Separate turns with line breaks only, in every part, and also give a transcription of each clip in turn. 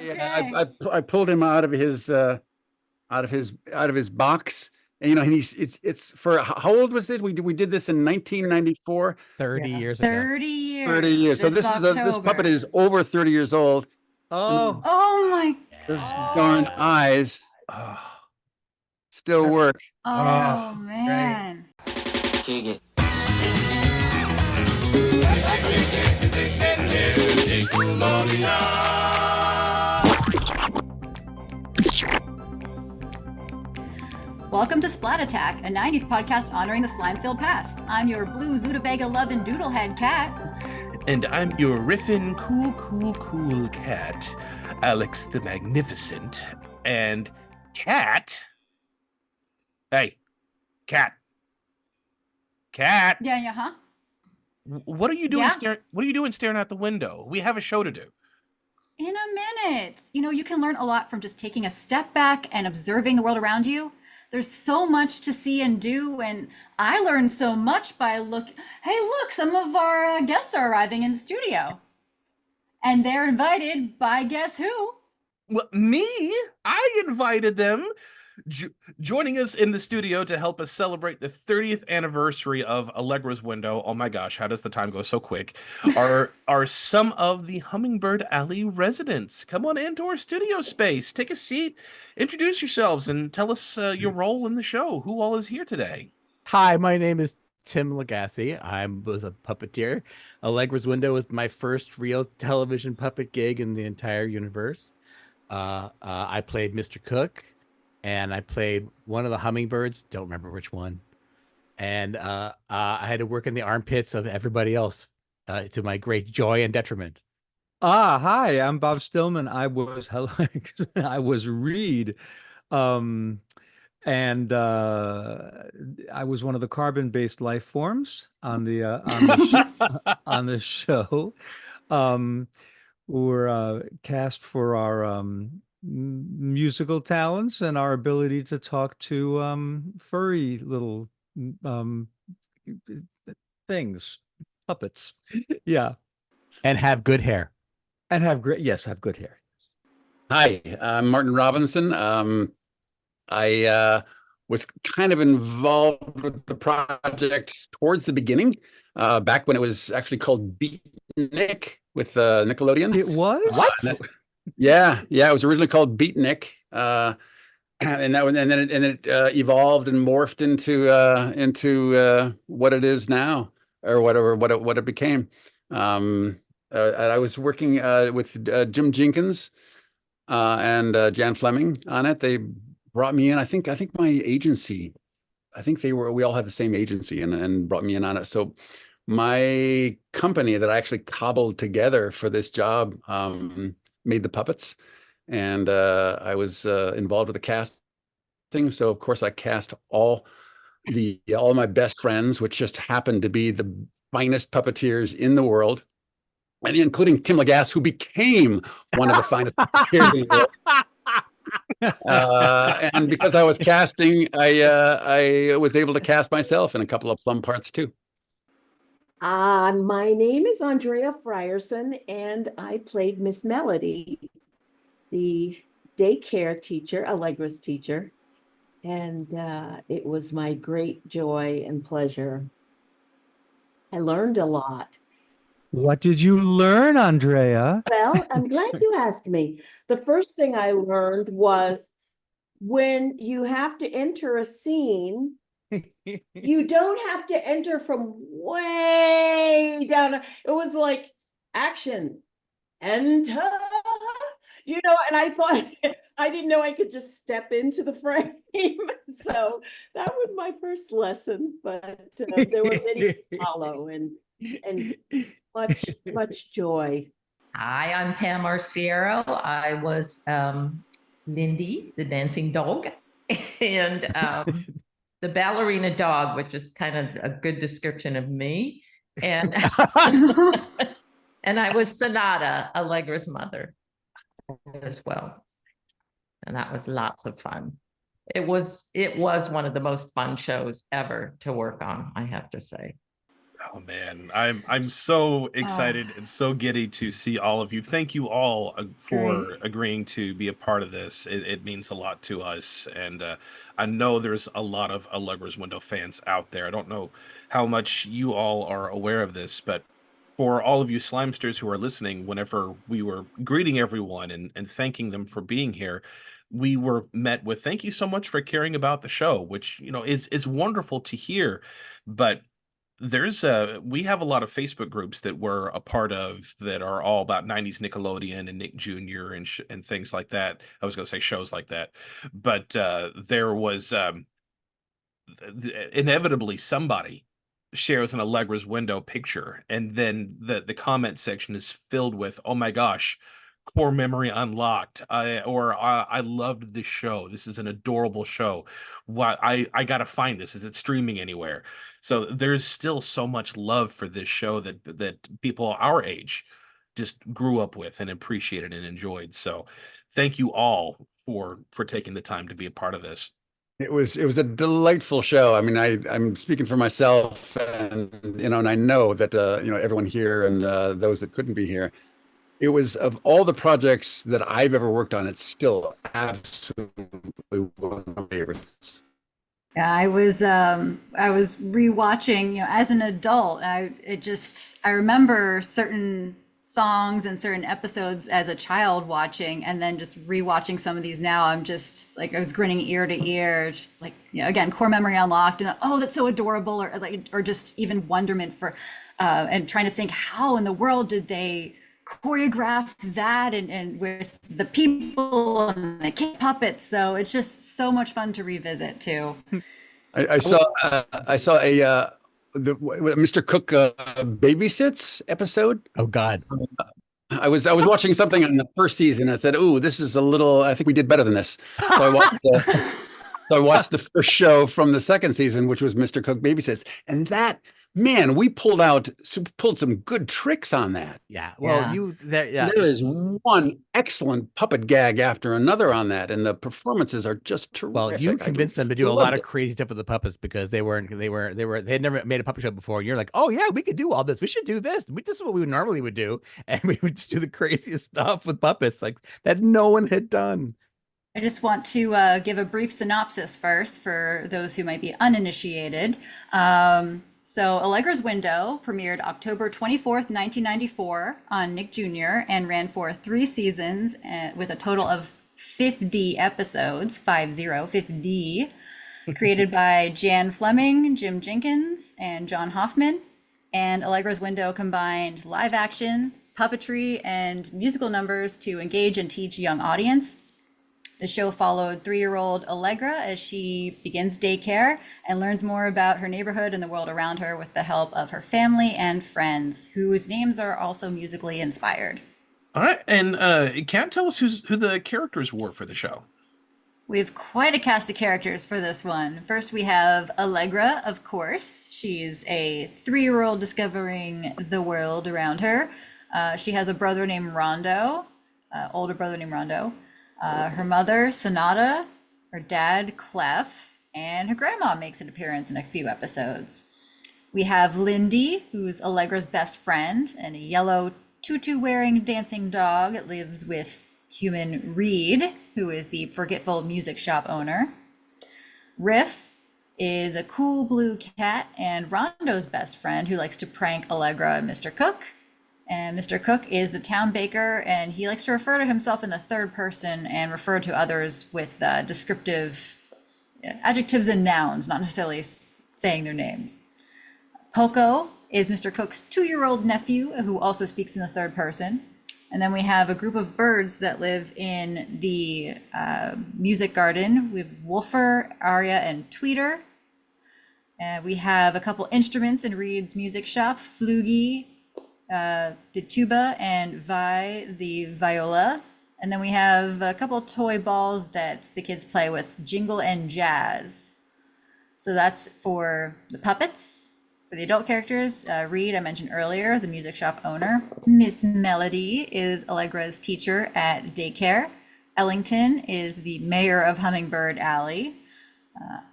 Okay.
I pulled him out of his box. And and it's for how old was it? We did this in 1994.
30 years ago.
30 years.
30 years. So this puppet is over 30 years old.
Oh,
Oh my.
Those darn eyes still work.
Oh man. Welcome to Splat Attack, a 90s podcast honoring the slime-filled past. I'm your blue Zootabega-loving doodlehead cat.
and I'm your riffin' cool cat, Alex the Magnificent. And Cat. Hey, Cat.
Yeah, huh?
What are you doing?
Yeah?
What are you doing staring out the window? We have a show to do.
In a minute. You can learn a lot from just taking a step back and observing the world around you. There's so much to see and do, and I learned so much by Hey, look, some of our guests are arriving in the studio. And they're invited by guess who?
Well, me? I invited them. Joining us in the studio to help us celebrate the 30th anniversary of Allegra's Window. Oh my gosh, how does the time go so quick? Are some of the Hummingbird Alley residents. Come on into our studio space. Take a seat. Introduce yourselves and tell us your role in the show. Who all is here today?
Hi, my name is Tim Lagasse. I was a puppeteer. Allegra's Window was my first real television puppet gig in the entire universe. I played Mr. Cook, and I played one of the Hummingbirds. Don't remember which one. And I had to work in the armpits of everybody else to my great joy and detriment.
Hi, I'm Bob Stillman. I was Reed. And I was one of the carbon-based life forms on the on the show. We're cast for our musical talents and our ability to talk to furry little things, puppets. Yeah,
And have good hair.
and have good hair.
Hi, I'm Martin Robinson. I was kind of involved with the project towards the beginning, back when it was actually called Beatnik with Nickelodeon.
It was?
What? Yeah, it was originally called Beatnik, and then it evolved and morphed into what it is now, or what it became. I was working with Jim Jenkins and Jan Fleming on it. They brought me in. I think my agency. We all had the same agency and brought me in on it. So my company that I actually cobbled together for this job made the puppets, and I was involved with the casting. So of course I cast all my best friends, which just happened to be the finest puppeteers in the world, and including Tim Lagasse, who became one of the finest puppeteers in the world. And because I was casting, I was able to cast myself in a couple of plum parts too.
My name is Andrea Frierson, and I played Miss Melody, the daycare teacher, Allegra's teacher. And it was my great joy and pleasure. I learned a lot.
What did you learn, Andrea?
Well, I'm glad you asked me. The first thing I learned was when you have to enter a scene, you don't have to enter from way down. It was like action, enter, and I thought, I didn't know I could just step into the frame. So that was my first lesson, but there were many to follow and much joy.
Hi, I'm Pam Arciero. I was Lindi, the dancing dog, and the ballerina dog, which is kind of a good description of me. And and I was Sonata, Allegra's mother, as well. And that was lots of fun. It was one of the most fun shows ever to work on, I have to say.
Oh man, I'm so excited and so giddy to see all of you. Thank you all for agreeing to be a part of this. It means a lot to us, and I know there's a lot of Allegra's Window fans out there. I don't know how much you all are aware of this, but for all of you Slimesters who are listening, whenever we were greeting everyone and thanking them for being here, we were met with thank you so much for caring about the show, which is wonderful to hear, but we have a lot of Facebook groups that we're a part of that are all about 90s Nickelodeon and Nick Jr. and things like that. I was going to say shows like that, but there was inevitably somebody shares an Allegra's Window picture, and then the comment section is filled with, oh my gosh, core memory unlocked. I loved this show. This is an adorable show. Why I gotta find this. Is it streaming anywhere? So there's still so much love for this show that people our age just grew up with and appreciated and enjoyed. So thank you all for taking the time to be a part of this.
It was a delightful show. I mean, I'm speaking for myself, and and I know that everyone here and those that couldn't be here. It was, of all the projects that I've ever worked on, it's still absolutely one of my favorites.
Yeah, I was rewatching, as an adult. I remember certain songs and certain episodes as a child watching, and then just rewatching some of these now. I'm just like, I was grinning ear to ear, just like, again, core memory unlocked, and oh, that's so adorable, or just even wonderment for, and trying to think, how in the world did they choreograph that, and with the people and the kid puppets. So it's just so much fun to revisit too.
I saw the Mr. Cook babysits episode.
Oh God.
I was watching something on the first season. I said, "Ooh, this is a little. I think we did better than this." So I watched the first show from the second season, which was Mr. Cook Babysits, and man, we pulled some good tricks on that.
Yeah. Well,
Yeah.
There is one excellent puppet gag after another on that, and the performances are just terrific.
Well, you convinced them to do a lot of crazy stuff with the puppets because they had never made a puppet show before. And you're like, oh yeah, we could do all this. We should do this. This is what we normally would do, and we would just do the craziest stuff with puppets like that no one had done.
I just want to give a brief synopsis first for those who might be uninitiated. So Allegra's Window premiered October 24th, 1994 on Nick Jr. and ran for 3 seasons with a total of 50 episodes, 50, created by Jan Fleming, Jim Jenkins, and John Hoffman. And Allegra's Window combined live action, puppetry, and musical numbers to engage and teach a young audience. The show followed 3-year-old Allegra as she begins daycare and learns more about her neighborhood and the world around her with the help of her family and friends, whose names are also musically inspired.
All right, and Kat, tell us who the characters were for the show.
We have quite a cast of characters for this one. First, we have Allegra, of course. She's a 3-year-old discovering the world around her. She has a brother named Rondo, older brother named Rondo. Her mother, Sonata, her dad, Clef, and her grandma makes an appearance in a few episodes. We have Lindi, who's Allegra's best friend, and a yellow tutu-wearing dancing dog that lives with human Reed, who is the forgetful music shop owner. Riff is a cool blue cat and Rondo's best friend who likes to prank Allegra and Mr. Cook. And Mr. Cook is the town baker, and he likes to refer to himself in the third person and refer to others with descriptive adjectives and nouns, not necessarily saying their names. Poco is Mr. Cook's 2-year-old nephew, who also speaks in the third person. And then we have a group of birds that live in the music garden with Wolfer, Aria, and Tweeter. We have a couple instruments in Reed's music shop, Flugie, the tuba, and Vi, the viola. And then we have a couple toy balls that the kids play with, Jingle and Jazz. So that's for the puppets. For the adult characters, Reed, I mentioned earlier, the music shop owner. Miss Melody is Allegra's teacher at daycare. Ellington is the mayor of Hummingbird Alley.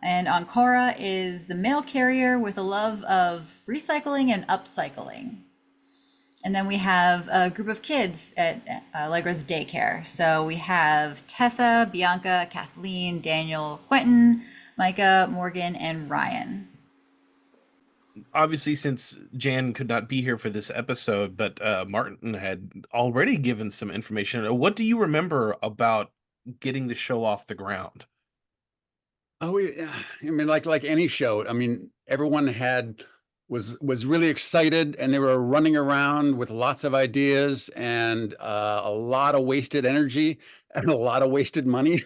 And Ancora is the mail carrier with a love of recycling and upcycling. And then we have a group of kids at Allegra's daycare. So we have Tessa, Bianca, Kathleen, Daniel, Quentin, Micah, Morgan, and Ryan.
Obviously, since Jan could not be here for this episode, but Martin had already given some information. What do you remember about getting the show off the ground?
Oh, yeah. I mean, like any show. I mean, everyone was really excited, and they were running around with lots of ideas and a lot of wasted energy and a lot of wasted money.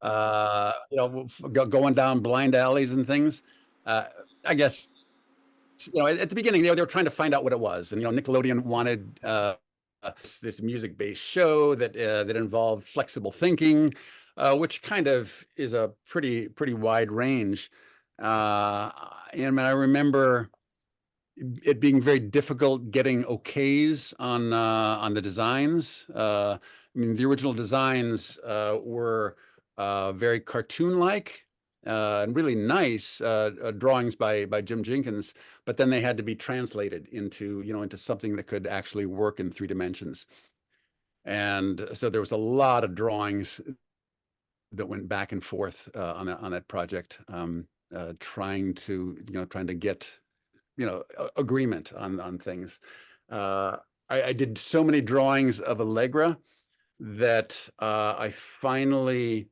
Going down blind alleys and things. I guess at the beginning they were trying to find out what it was, and Nickelodeon wanted this music-based show that involved flexible thinking, which kind of is a pretty wide range. And I remember it being very difficult getting okays on the designs. I mean, the original designs were very cartoon-like and really nice drawings by Jim Jenkins, but then they had to be translated into something that could actually work in 3 dimensions. And so there was a lot of drawings that went back and forth on that project, trying to get agreement on things. I did so many drawings of Allegra that I finally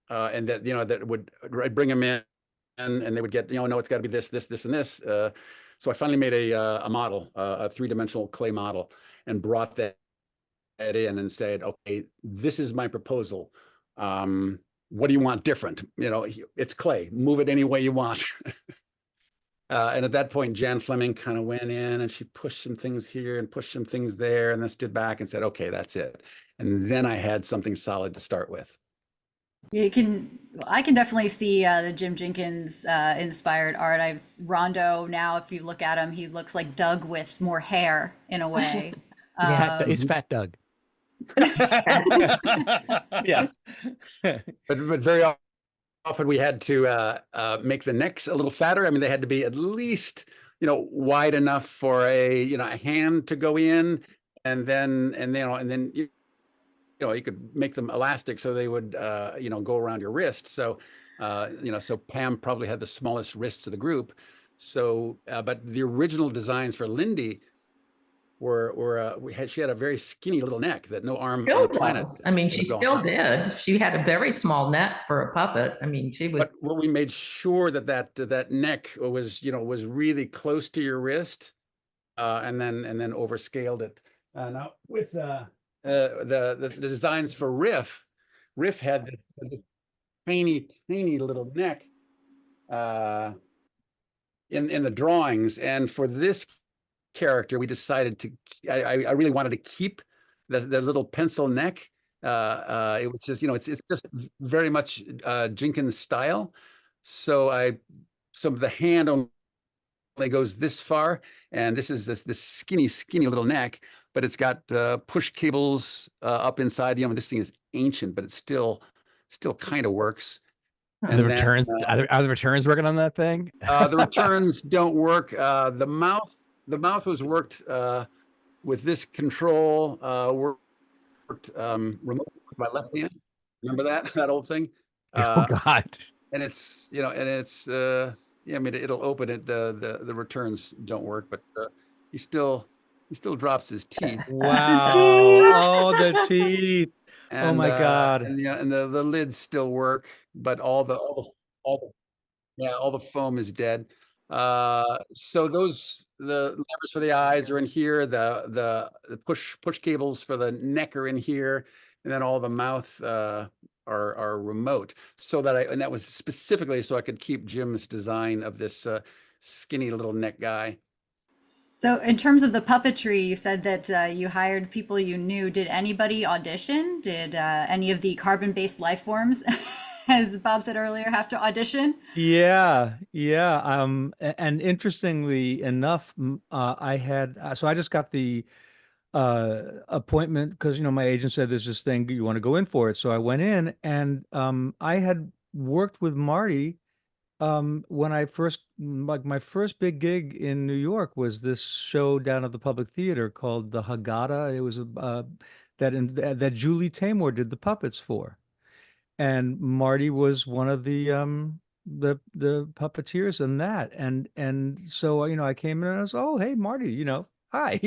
and that I'd bring them in and they would get no, it's got to be this, and this. So I finally made a model, a 3-dimensional clay model, and brought that in and said, okay, this is my proposal. What do you want different? It's clay. Move it any way you want. And at that point, Jan Fleming kind of went in and she pushed some things here and pushed some things there, and then stood back and said, okay, that's it. And then I had something solid to start with.
I can definitely see the Jim Jenkins inspired art. Rondo now, if you look at him, he looks like Doug with more hair in a way.
He's Fat Doug.
Yeah.
But very often we had to make the necks a little fatter. I mean, they had to be at least wide enough for a hand to go in, and then you could make them elastic so they would go around your wrist. So so Pam probably had the smallest wrists of the group. So but the original designs for Lindi she had a very skinny little neck that no arm on the planet.
I mean, she
could go
still
on.
did. She had a very small neck for a puppet. I mean, she was.
But we made sure that neck was was really close to your wrist, and then overscaled it. Now with the designs for Riff had this tiny little neck in the drawings, and for this character we decided to I really wanted to keep the little pencil neck. It was just it's just very much Jenkins style. So the hand only goes this far, and this is this skinny little neck, but it's got push cables up inside. This thing is ancient, but it still kind of works.
And the returns are the returns working on that thing?
The returns don't work. The mouth was worked with this control, worked remotely with my left hand. Remember that old thing?
Oh God!
And it's I mean, it'll open it. The returns don't work, but he still drops his teeth.
Wow! Oh, the teeth!
And,
oh my God!
And the lids still work, but all the foam is dead. So the levers for the eyes are in here. The push cables for the neck are in here, and then all the mouth are remote. So that was specifically so I could keep Jim's design of this skinny little neck guy.
So in terms of the puppetry, you said that you hired people you knew. Did anybody audition? Did any of the carbon-based life forms, as Bob said earlier, have to audition?
Yeah. And interestingly enough, I had so I just got the appointment because my agent said there's this thing, you want to go in for it. So I went in, and I had worked with Marty when I first, like my first big gig in New York was this show down at the Public Theater called The Haggadah. It was that Julie Taymor did the puppets for, and Marty was one of the puppeteers in that, and so I came in and I was, oh hey Marty, hi,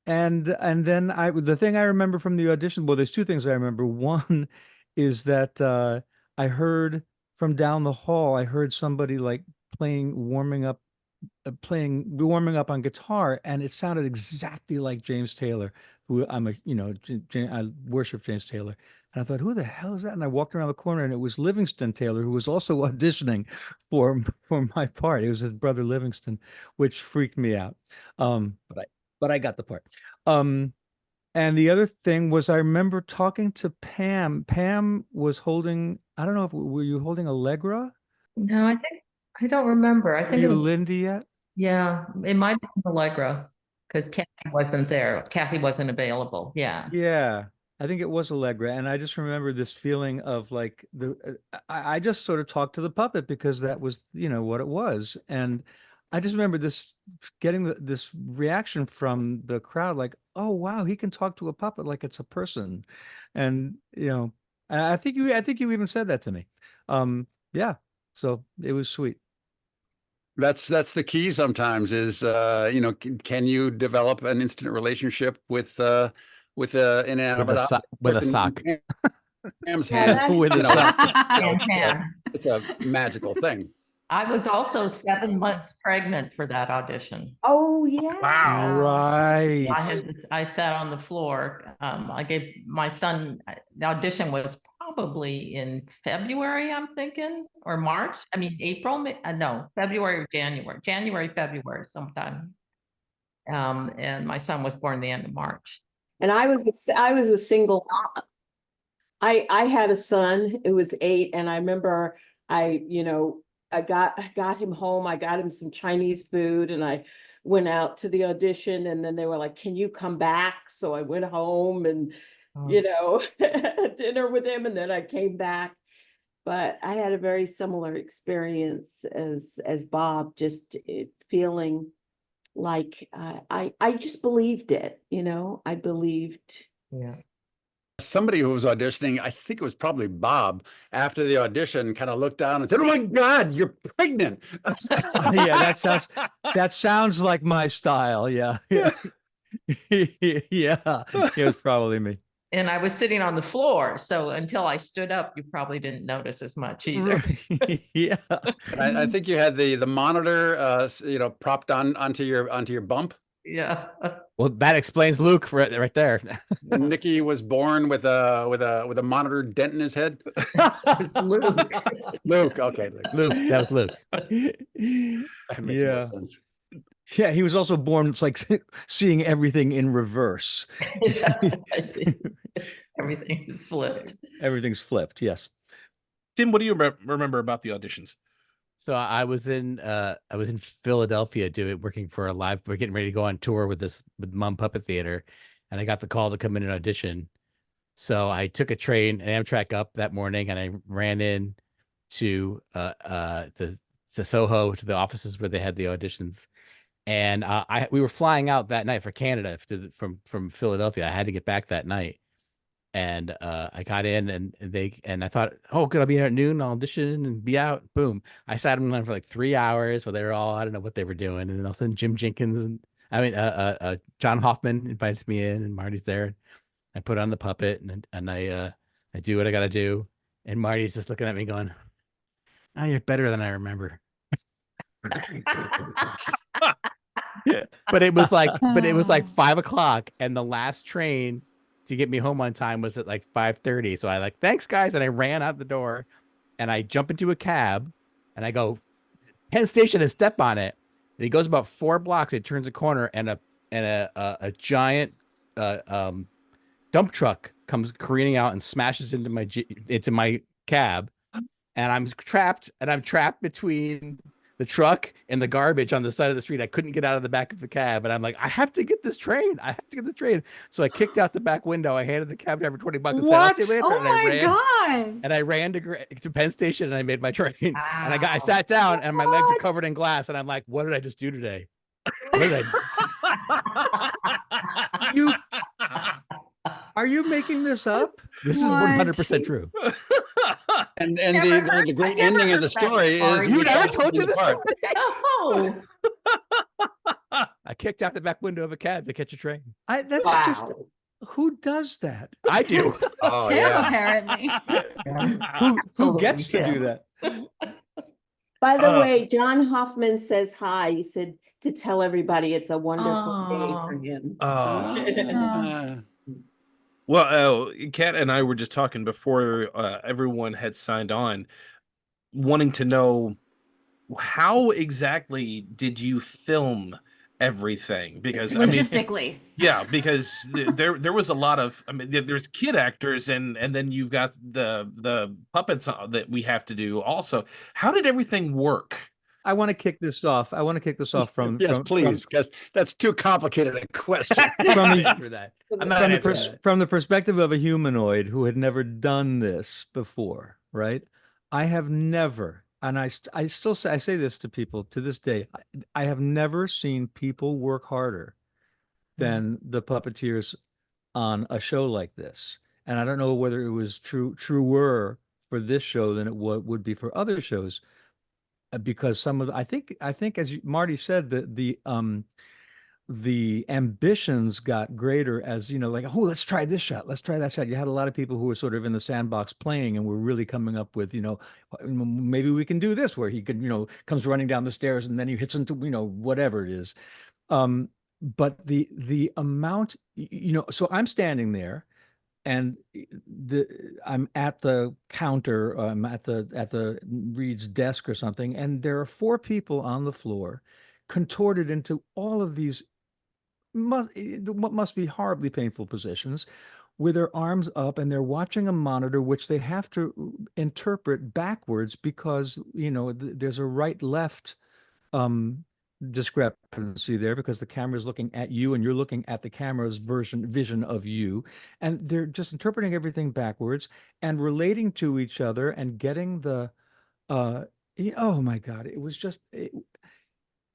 and then the thing I remember from the audition, well, there's two things I remember. One is that I heard from down the hall, I heard somebody like warming up on guitar, and it sounded exactly like James Taylor, who I'm a, I worship James Taylor. And I thought, who the hell is that? And I walked around the corner, and it was Livingston Taylor, who was also auditioning for my part. It was his brother Livingston, which freaked me out. But I got the part. And the other thing was, I remember talking to Pam. Pam was holding, I don't know if were you holding Allegra?
No, I don't remember. I
Were
think
you
it was,
Lindi yet?
yeah, it might be Allegra because Kathy wasn't there. Kathy wasn't available. Yeah.
Yeah, I think it was Allegra. And I just remember this feeling of like I just sort of talked to the puppet because that was, what it was. And I just remember getting this reaction from the crowd, like, oh wow, he can talk to a puppet like it's a person. And and I think you even said that to me. Yeah. So it was sweet.
That's the key sometimes is, can you develop an instant relationship with an inanimate object?
With a sock.
Pam's
Yeah,
hand.
With a sock.
It's a magical thing.
I was also 7 months pregnant for that audition.
Oh, yeah.
Wow.
Right.
I sat on the floor. I gave my son, the audition was probably in February, I'm thinking, or March. I mean, April, no, February or January, February sometime. And my son was born the end of March.
And I was a single mom. I had a son who was 8, and I remember I got him home. I got him some Chinese food, and I went out to the audition, and then they were like, can you come back? So I went home and, had dinner with him, and then I came back. But I had a very similar experience as Bob, just feeling like I just believed it, I believed.
Yeah.
Somebody who was auditioning, I think it was probably Bob, after the audition kind of looked down and said, oh my God, you're pregnant.
Yeah, that sounds like my style. Yeah. Yeah. Yeah. It was probably me.
And I was sitting on the floor. So until I stood up, you probably didn't notice as much either.
Yeah.
I think you had the monitor, propped onto your bump.
Yeah.
Well, that explains Luke right there.
Nikki was born with a monitor dent in his head.
Luke.
Luke, okay,
Luke, that was Luke.
That makes
Yeah.
more sense.
Yeah, he was also born, it's like seeing everything in reverse.
Everything is flipped.
Everything's flipped, yes.
Tim, what do you remember about the auditions?
So I was in Philadelphia working for we're getting ready to go on tour with Mum Puppet Theater, and I got the call to come in and audition. So I took a train, an Amtrak up that morning, and I ran in to the Soho, to the offices where they had the auditions. And we were flying out that night for Canada from Philadelphia. I had to get back that night. And I got in and I thought, oh, good, I'll be here at noon, I'll audition and be out. Boom. I sat in line for like 3 hours while they were all, I don't know what they were doing. And then all of a sudden Jim Jenkins John Hoffman invites me in, and Marty's there. I put on the puppet and I do what I gotta do. And Marty's just looking at me going, oh, you're better than I remember. But it was like 5 o'clock, and the last train to get me home on time was at like 5:30. So I thanks guys. And I ran out the door, and I jump into a cab, and I go, Penn Station, and step on it. And he goes about 4 blocks. It turns a corner, and a giant dump truck comes careening out and smashes into my cab. And I'm trapped between the truck and the garbage on the side of the street. I couldn't get out of the back of the cab, and I'm like, I have to get this train. I have to get the train. So I kicked out the back window. I handed the cab driver $20 and said, "I'll see you later."
Oh
and I
my
ran.
God.
And I ran to Penn Station and I made my train. And I
Wow.
sat down and my legs were
What?
covered in glass. And I'm like, what did I just do today? What did
You are you making this up?
This is
What?
100% true.
And
Never
the
heard-
the great
I never
ending of
heard
the
that
story
before.
is
You
we
never
got
told you
the
this
part.
story?
Oh,
I kicked out the back window of a cab to catch a train.
That's just
wow.
who does that?
I do.
Oh
Tim,
yeah.
apparently.
Who
Absolutely,
gets to do
Tim.
that?
By the way, John Hoffman says hi. He said to tell everybody it's a wonderful day for him.
Uh,
Well, Kat and I were just talking before everyone had signed on, wanting to know how exactly did you film everything? Because I mean,
Logistically.
yeah, because there was a lot of, I mean, there's kid actors and then you've got the puppets that we have to do also. How did everything work?
I want to kick this off. From
yes,
from,
please, because that's too complicated a question.
From the-
Answer that. I'm not
from the
answering that.
from the perspective of a humanoid who had never done this before, right? I have never, and I still say this to people to this day. I have never seen people work harder than the puppeteers on a show like this. And I don't know whether it was truer for this show than it would be for other shows, because some of I think as Marty said, the ambitions got greater as, like, oh, let's try this shot, let's try that shot. You had a lot of people who were sort of in the sandbox playing and were really coming up with, maybe we can do this, where he could, comes running down the stairs and then he hits into, whatever it is. But the amount, so I'm standing there and I'm at the counter, I'm at the Reed's desk or something, and there are 4 people on the floor contorted into all of these what must be horribly painful positions, with their arms up, and they're watching a monitor which they have to interpret backwards because there's a right-left discrepancy there, because the camera is looking at you and you're looking at the camera's vision of you, and they're just interpreting everything backwards and relating to each other and getting the oh my God, it was just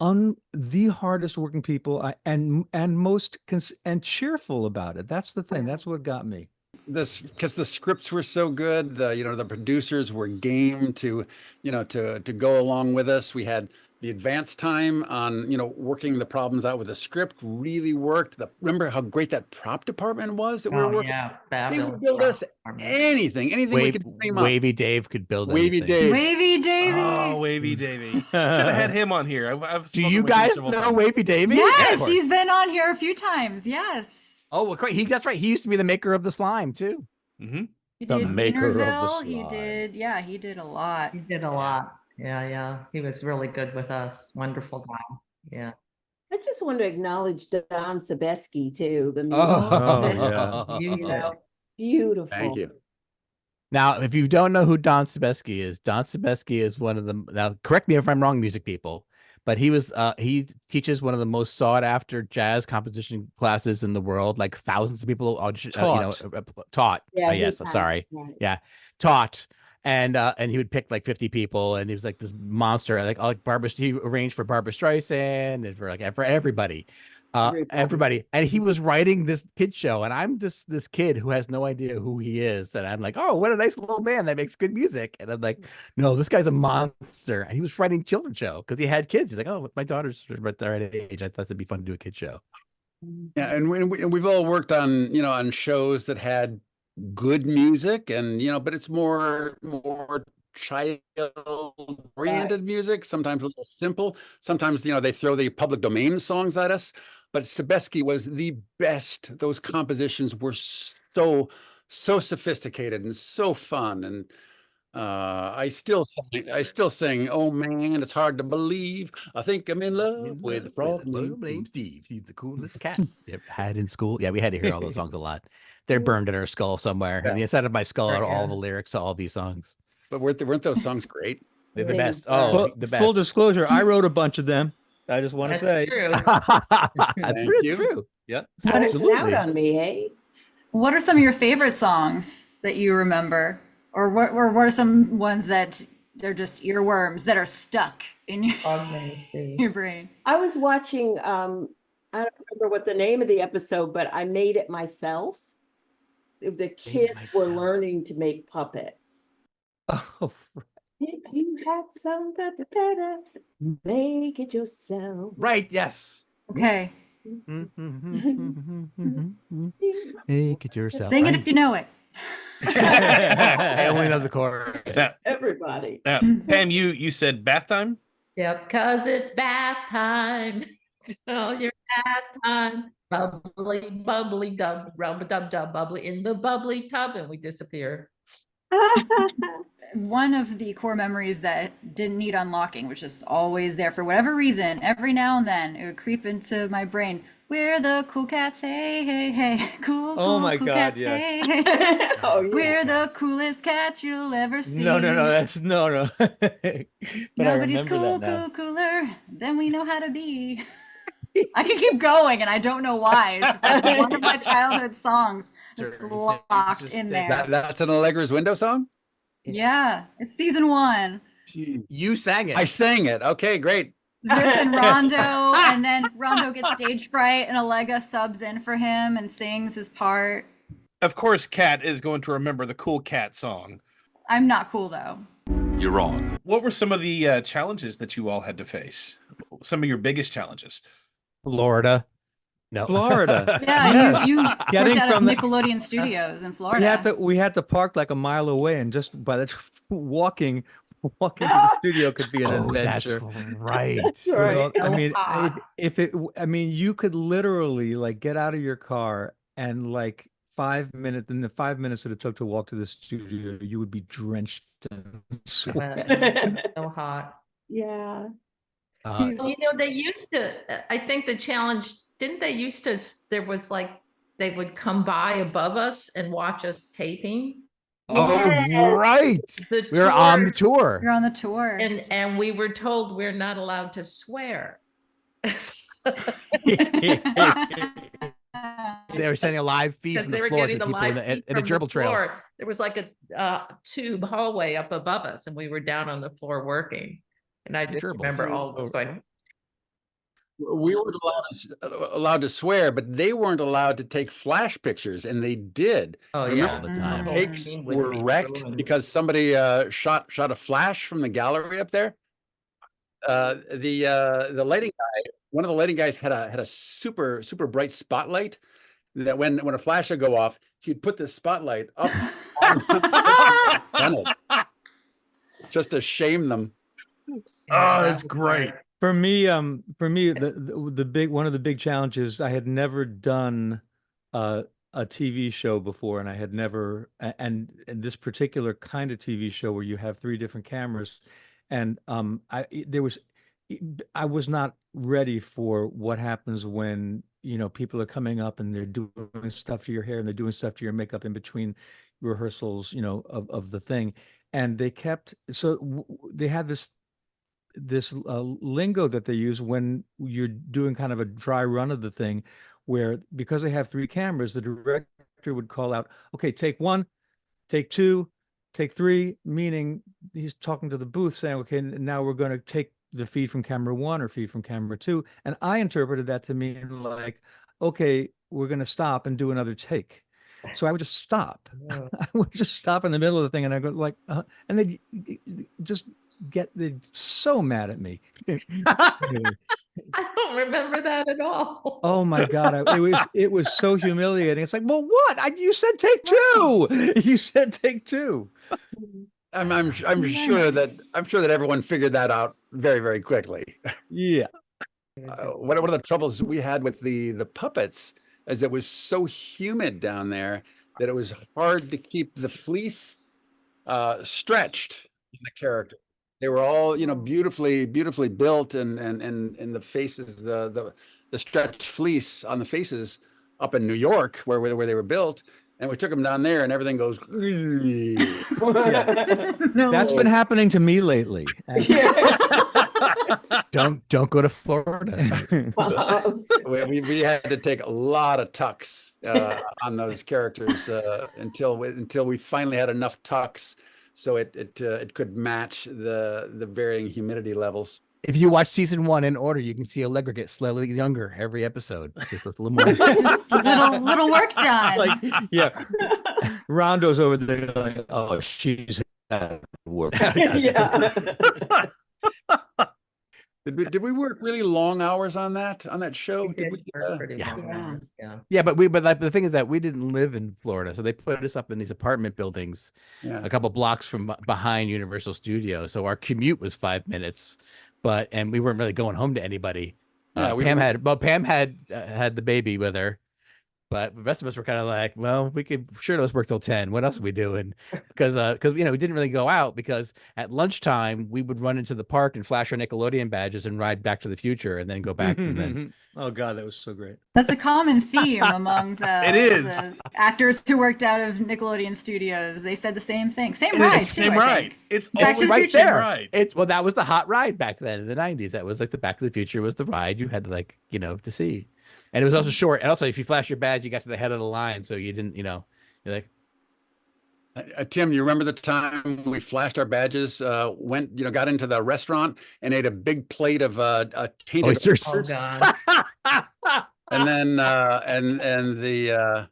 the hardest working people, and most and cheerful about it. That's the thing. That's what got me.
This because the scripts were so good, the producers were game to go along with us. We had the advance time on working the problems out with the script really worked. Remember how great that prop department was that we were
Oh,
working.
yeah,
They
fabulous.
would build us anything we could dream up.
Wavy Dave could build
Wavy
anything.
Dave.
Wavy Davey.
Oh, Wavy Davey. Should have had him on here. I've
Do
spoken
you
with him
guys
several
know
times.
Wavy Davey? Yeah, of
Yes,
course.
he's been on here a few times. Yes.
Oh, well, great. That's right. He used to be the maker of the slime too.
Mm-hmm.
He
The
did
maker of the
Wienerville. He
slime.
did, yeah, he did a lot.
He did a lot. Yeah. He was really good with us. Wonderful guy. Yeah.
I just want to acknowledge Don Sebesky too. The
Oh,
music,
yeah.
beautiful.
Thank you.
Now, if you don't know who Don Sebesky is one of the, now correct me if I'm wrong, music people, but he teaches one of the most sought after jazz composition classes in the world. Like thousands of people audition, taught.
Yeah,
Yes, I'm sorry.
Right.
Yeah, taught. And he would pick like 50 people, and he was like this monster. Like Barbara, he arranged for Barbara Streisand and for everybody. Everybody. And he was writing this kid show, and I'm this kid who has no idea who he is, and I'm like, oh, what a nice little man that makes good music. And I'm like, no, this guy's a monster. And he was writing children's show because he had kids. He's like, oh, my daughter's at the right age. I thought it'd be fun to do a kid show.
Yeah, and we've all worked on on shows that had good music, and but it's more child oriented music, sometimes a little simple, sometimes they throw the public domain songs at us. But Sebesky was the best. Those compositions were so sophisticated and so fun, and I still sing, oh man, it's hard to believe, I think I'm in love with a frog named
Steve. He's the coolest cat you had in school. Yeah, we had to hear all those songs a lot. They're burned in our skull somewhere.
Yeah.
And the inside of my skull are all
Yeah.
the lyrics to all these songs.
But weren't those songs great?
They're the
They
best.
were.
Oh,
Full,
the
full
best.
disclosure, I wrote a bunch of them. I just want to
That's
say.
true.
That's
Thank
true.
you.
True.
Yeah.
Put it
Absolutely.
out on me, hey?
What are some of your favorite songs that you remember? Or what are some ones that they're just earworms that are stuck in your brain?
I was watching, I don't remember what the name of the episode, but I made it myself. The kids were
myself.
learning to make puppets.
Oh,
If you had something better, make it yourself.
Right. Yes.
Okay.
Make it yourself.
Sing it
right?
if you know it.
I only know the chorus.
Now,
Everybody.
now, Pam, you said bath time.
Yep, cause it's bath time. Oh, your bath time. Bubbly, bubbly, dub, rub dub dub, bubbly in the bubbly tub, and we disappear.
One of the core memories that didn't need unlocking, which is always there for whatever reason, every now and then it would creep into my brain. We're the cool cats, hey, hey, hey. Cool, cool,
Oh my
cool
God,
cats,
yes.
hey, hey.
Oh, yeah.
We're the coolest cats you'll ever see.
no. That's no. But I
Nobody's
remember
cool,
that now.
cooler than we know how to be. I can keep going, and I don't know why. It's just like one of my childhood songs that's locked in there.
That's an Allegra's Window song?
Yeah, it's season 1.
You sang it.
I sang it. Okay, great.
Riff and Rondo, and then Rondo gets stage fright, and Allegra subs in for him and sings his part.
Of course, Kat is going to remember the Cool Cat song.
I'm not cool though.
You're wrong.
What were some of the challenges that you all had to face? Some of your biggest challenges?
Florida. No.
Florida.
Yeah,
Yes.
you
Getting
worked out
from
of
the-
Nickelodeon Studios in Florida.
We had to park like a mile away, and just by the walking to the studio could be an
Oh, that's
adventure.
right.
That's
With
right.
all- I
So
mean,
hot.
I mean, you could literally like get out of your car and like 5 minutes, in the 5 minutes that it took to walk to the studio, you would be drenched in sweat.
It's so hot.
Yeah.
Uh,
Well, you know, they used to, I think the challenge, didn't they used to, there was like, they would come by above us and watch us taping.
oh, right.
The
We were on the
tour,
tour.
You're on the tour.
and we were told we're not allowed to swear.
They were sending a live feed
Because
from
they
the
were
floor to
getting the
people
live
in the,
feed
in the
from
gerbil trail.
floor. There was like a tube hallway up above us, and we were down on the floor working. And I just
Gerbils.
remember all of us going,
We weren't allowed to swear, but they weren't allowed to take flash pictures, and they did.
oh
Remember
yeah.
all the time.
whole
Takes
scene would
were
be
wrecked
ruined.
because somebody shot a flash from the gallery up there. The lighting guy, one of the lighting guys had a super bright spotlight that when a flash would go off, he'd put the spotlight up on it, just to shame them.
Yeah,
Oh,
that
that's
was
great.
For me, the big one of the big challenges, I had never done a TV show before, and I had never and this particular kind of TV show where you have 3 different cameras, and I was not ready for what happens when people are coming up and they're doing stuff to your hair and they're doing stuff to your makeup in between rehearsals, of the thing, and they had this lingo that they use when you're doing kind of a dry run of the thing, where because they have 3 cameras, the director would call out, okay, take 1, take 2, take 3, meaning he's talking to the booth saying, okay, now we're going to take the feed from camera 1 or feed from camera 2. And I interpreted that to mean like, okay, we're going to stop and do another take. So I would just stop.
Yeah.
I would just stop in the middle of the thing, and I go like, and they just they're so mad at me.
I don't remember that at all.
Oh my God. It was so humiliating. It's like, well, what? You said take 2. You said take 2.
I'm sure that everyone figured that out very, very quickly.
Yeah.
One of the troubles we had with the puppets is it was so humid down there that it was hard to keep the fleece stretched in the character. They were all, beautifully built, and the faces, the stretched fleece on the faces up in New York, where they were built, and we took them down there, and everything goes.
No.
That's been happening to me lately.
Don't go to Florida.
We had to take a lot of tucks on those characters until we finally had enough tucks so it could match the varying humidity levels.
If you watch season 1 in order, you can see Allegra get slightly younger every episode. Just a little more.
little work done.
Like, yeah. Rondo's over there like, oh, she's at work.
Yeah.
Did we work really long hours on that show? Did we,
Yeah.
Long. Yeah.
Yeah, but like, the thing is that we didn't live in Florida, so they put us up in these apartment buildings
yeah.
a couple blocks from behind Universal Studios. So our commute was 5 minutes, and we weren't really going home to anybody.
Yeah,
Pam had the baby with her, but the rest of us were kind of like, well, we could sure let's work till 10. What else are we doing? Because we didn't really go out, because at lunchtime we would run into the park and flash our Nickelodeon badges and ride Back to the Future and then go back and then.
Oh God, that was so great.
That's a common theme among
It is.
the actors who worked out of Nickelodeon Studios. They said the same thing. Same ride,
It's the same
too, I
ride.
think.
It's
Back to
always
the
the
Future.
same ride.
That was the hot ride back then in the 90s. That was like the Back to the Future was the ride you had to see. And it was also short. And also, if you flash your badge, you got to the head of the line. So you didn't, you're like.
Tim, you remember the time we flashed our badges, got into the restaurant and ate a big plate of tainted
Oysters.
Oh God.
and then and the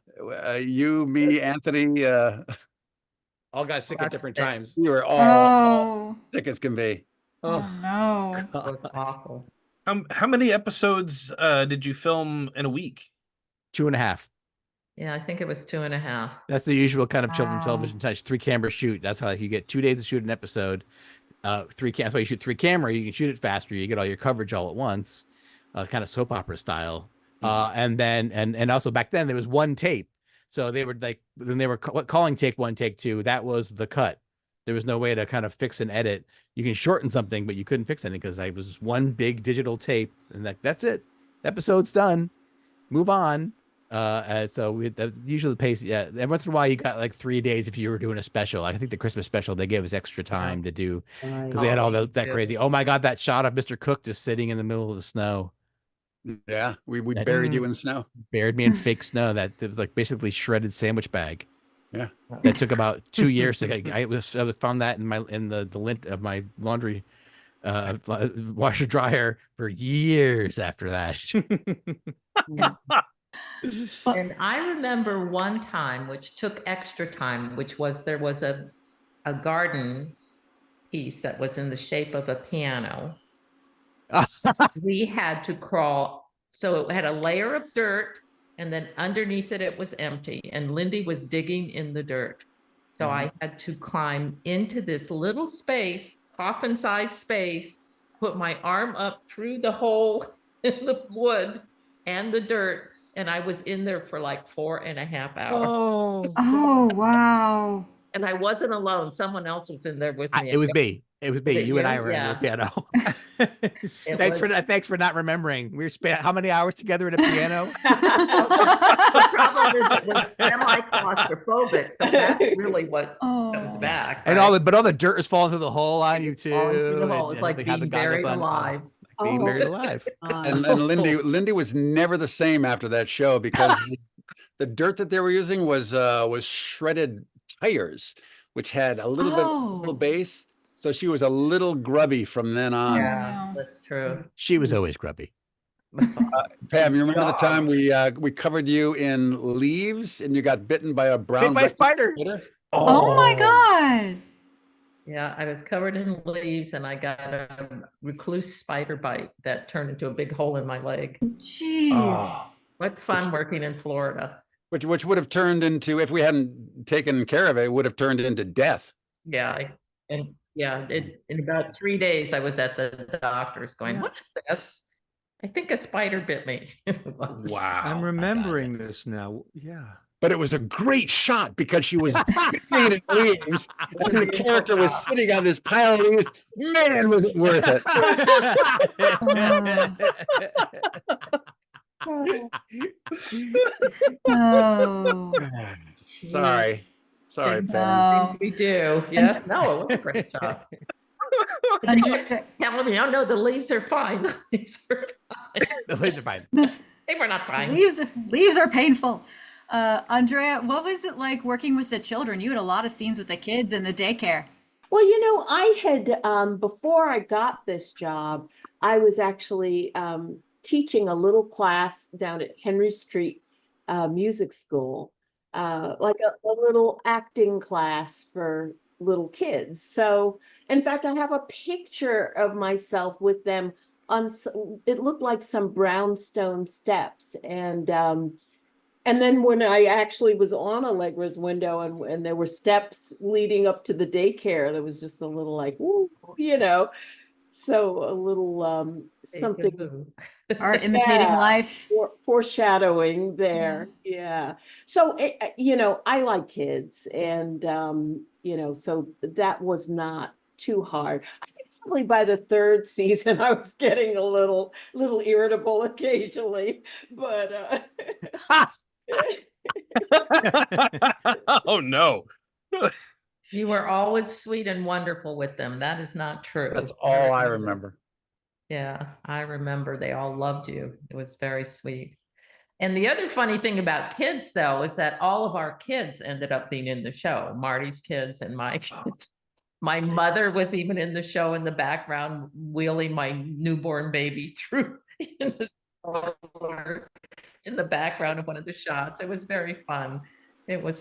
you, me, Anthony,
All got sick at different times.
we were all
Oh,
sick as can be.
oh no.
It was awful.
How many episodes did you film in a week?
2.5.
Yeah, I think it was 2.5.
That's the usual kind of children's
Wow.
television touch. 3-camera shoot. That's how you get 2 days to shoot an episode. That's why you shoot 3-camera. You can shoot it faster. You get all your coverage all at once, kind of soap opera style. And then and also back then there was one tape. So they were like, when they were calling take 1, take 2, that was the cut. There was no way to kind of fix and edit. You can shorten something, but you couldn't fix anything because it was one big digital tape, and that's it. Episode's done. Move on. So usually the pace. Yeah, every once in a while you got like 3 days if you were doing a special. I think the Christmas special they gave us extra time to do because they had all that crazy. Oh my God, that shot of Mr. Cook just sitting in the middle of the snow.
Yeah, we buried you in snow.
Buried me in fake snow. That it was like basically shredded sandwich bag.
Yeah,
that took about 2 years. I found that in the lint of my laundry washer dryer for years after that.
And I remember one time, which took extra time, which was there was a garden piece that was in the shape of a piano. We had to crawl. So it had a layer of dirt, and then underneath it, it was empty. And Lindi was digging in the dirt. So I had to climb into this little space, coffin-sized space, put my arm up through the hole in the wood and the dirt. And I was in there for like 4.5 hours.
Oh, wow.
And I wasn't alone. Someone else was in there with me.
It was me. It was me.
Was it
You and
you?
I were in the
Yeah.
piano. Thanks for not remembering. We spent how many hours together at a piano?
The problem is it was semi-claustrophobic. So that's really what comes back.
And
right?
all the dirt is falling through the hole on you too.
Falling through the hole.
and
It's like
they have the
being buried
goggles on.
alive.
Like being buried alive.
and Lindi was never the same after that show because the dirt that they were using was shredded tires, which had a little base. So she was a little grubby from then on.
Yeah, that's true.
She was always grubby.
Pam, you remember the time we covered you in leaves and you got bitten by a brown
Bit by a spider.
Oh my God.
Yeah, I was covered in leaves and I got a recluse spider bite that turned into a big hole in my leg.
Jeez.
What fun working in Florida.
Which would have turned into, if we hadn't taken care of it, would have turned into death.
Yeah. In about 3 days, I was at the doctor's going, what is this? I think a spider bit me.
Wow.
I'm remembering this now. Yeah.
But it was a great shot because she was buried in leaves and the character was sitting on this pile of leaves. Man, was it worth it.
Oh.
Sorry.
Jeez.
Sorry,
Things-
Pam.
Things we do. Yeah. No, it was a great job.
Andrea,
Telling me, oh no, the leaves are fine. The leaves are fine.
The leaves are fine.
They were not fine.
leaves are painful. Andrea, what was it like working with the children? You had a lot of scenes with the kids in the daycare.
Well, I had, before I got this job, I was actually teaching a little class down at Henry Street Music School, like a little acting class for little kids. So, in fact, I have a picture of myself with them on, it looked like some brownstone steps. And then when I actually was on Allegra's window and there were steps leading up to the daycare, there was just a little like, ooh, so a little something
Art imitating
Yeah.
life.
foreshadowing there. Yeah. So, I like kids and, so that was not too hard. I think probably by the third season, I was getting a little irritable occasionally, but,
Oh no.
You were always sweet and wonderful with them. That is not true.
That's all I remember.
Yeah, I remember they all loved you. It was very sweet. And the other funny thing about kids, though, is that all of our kids ended up being in the show. Marty's kids and my kids. My mother was even in the show in the background, wheeling my newborn baby through in the stroller in the background of one of the shots. It was very fun. It was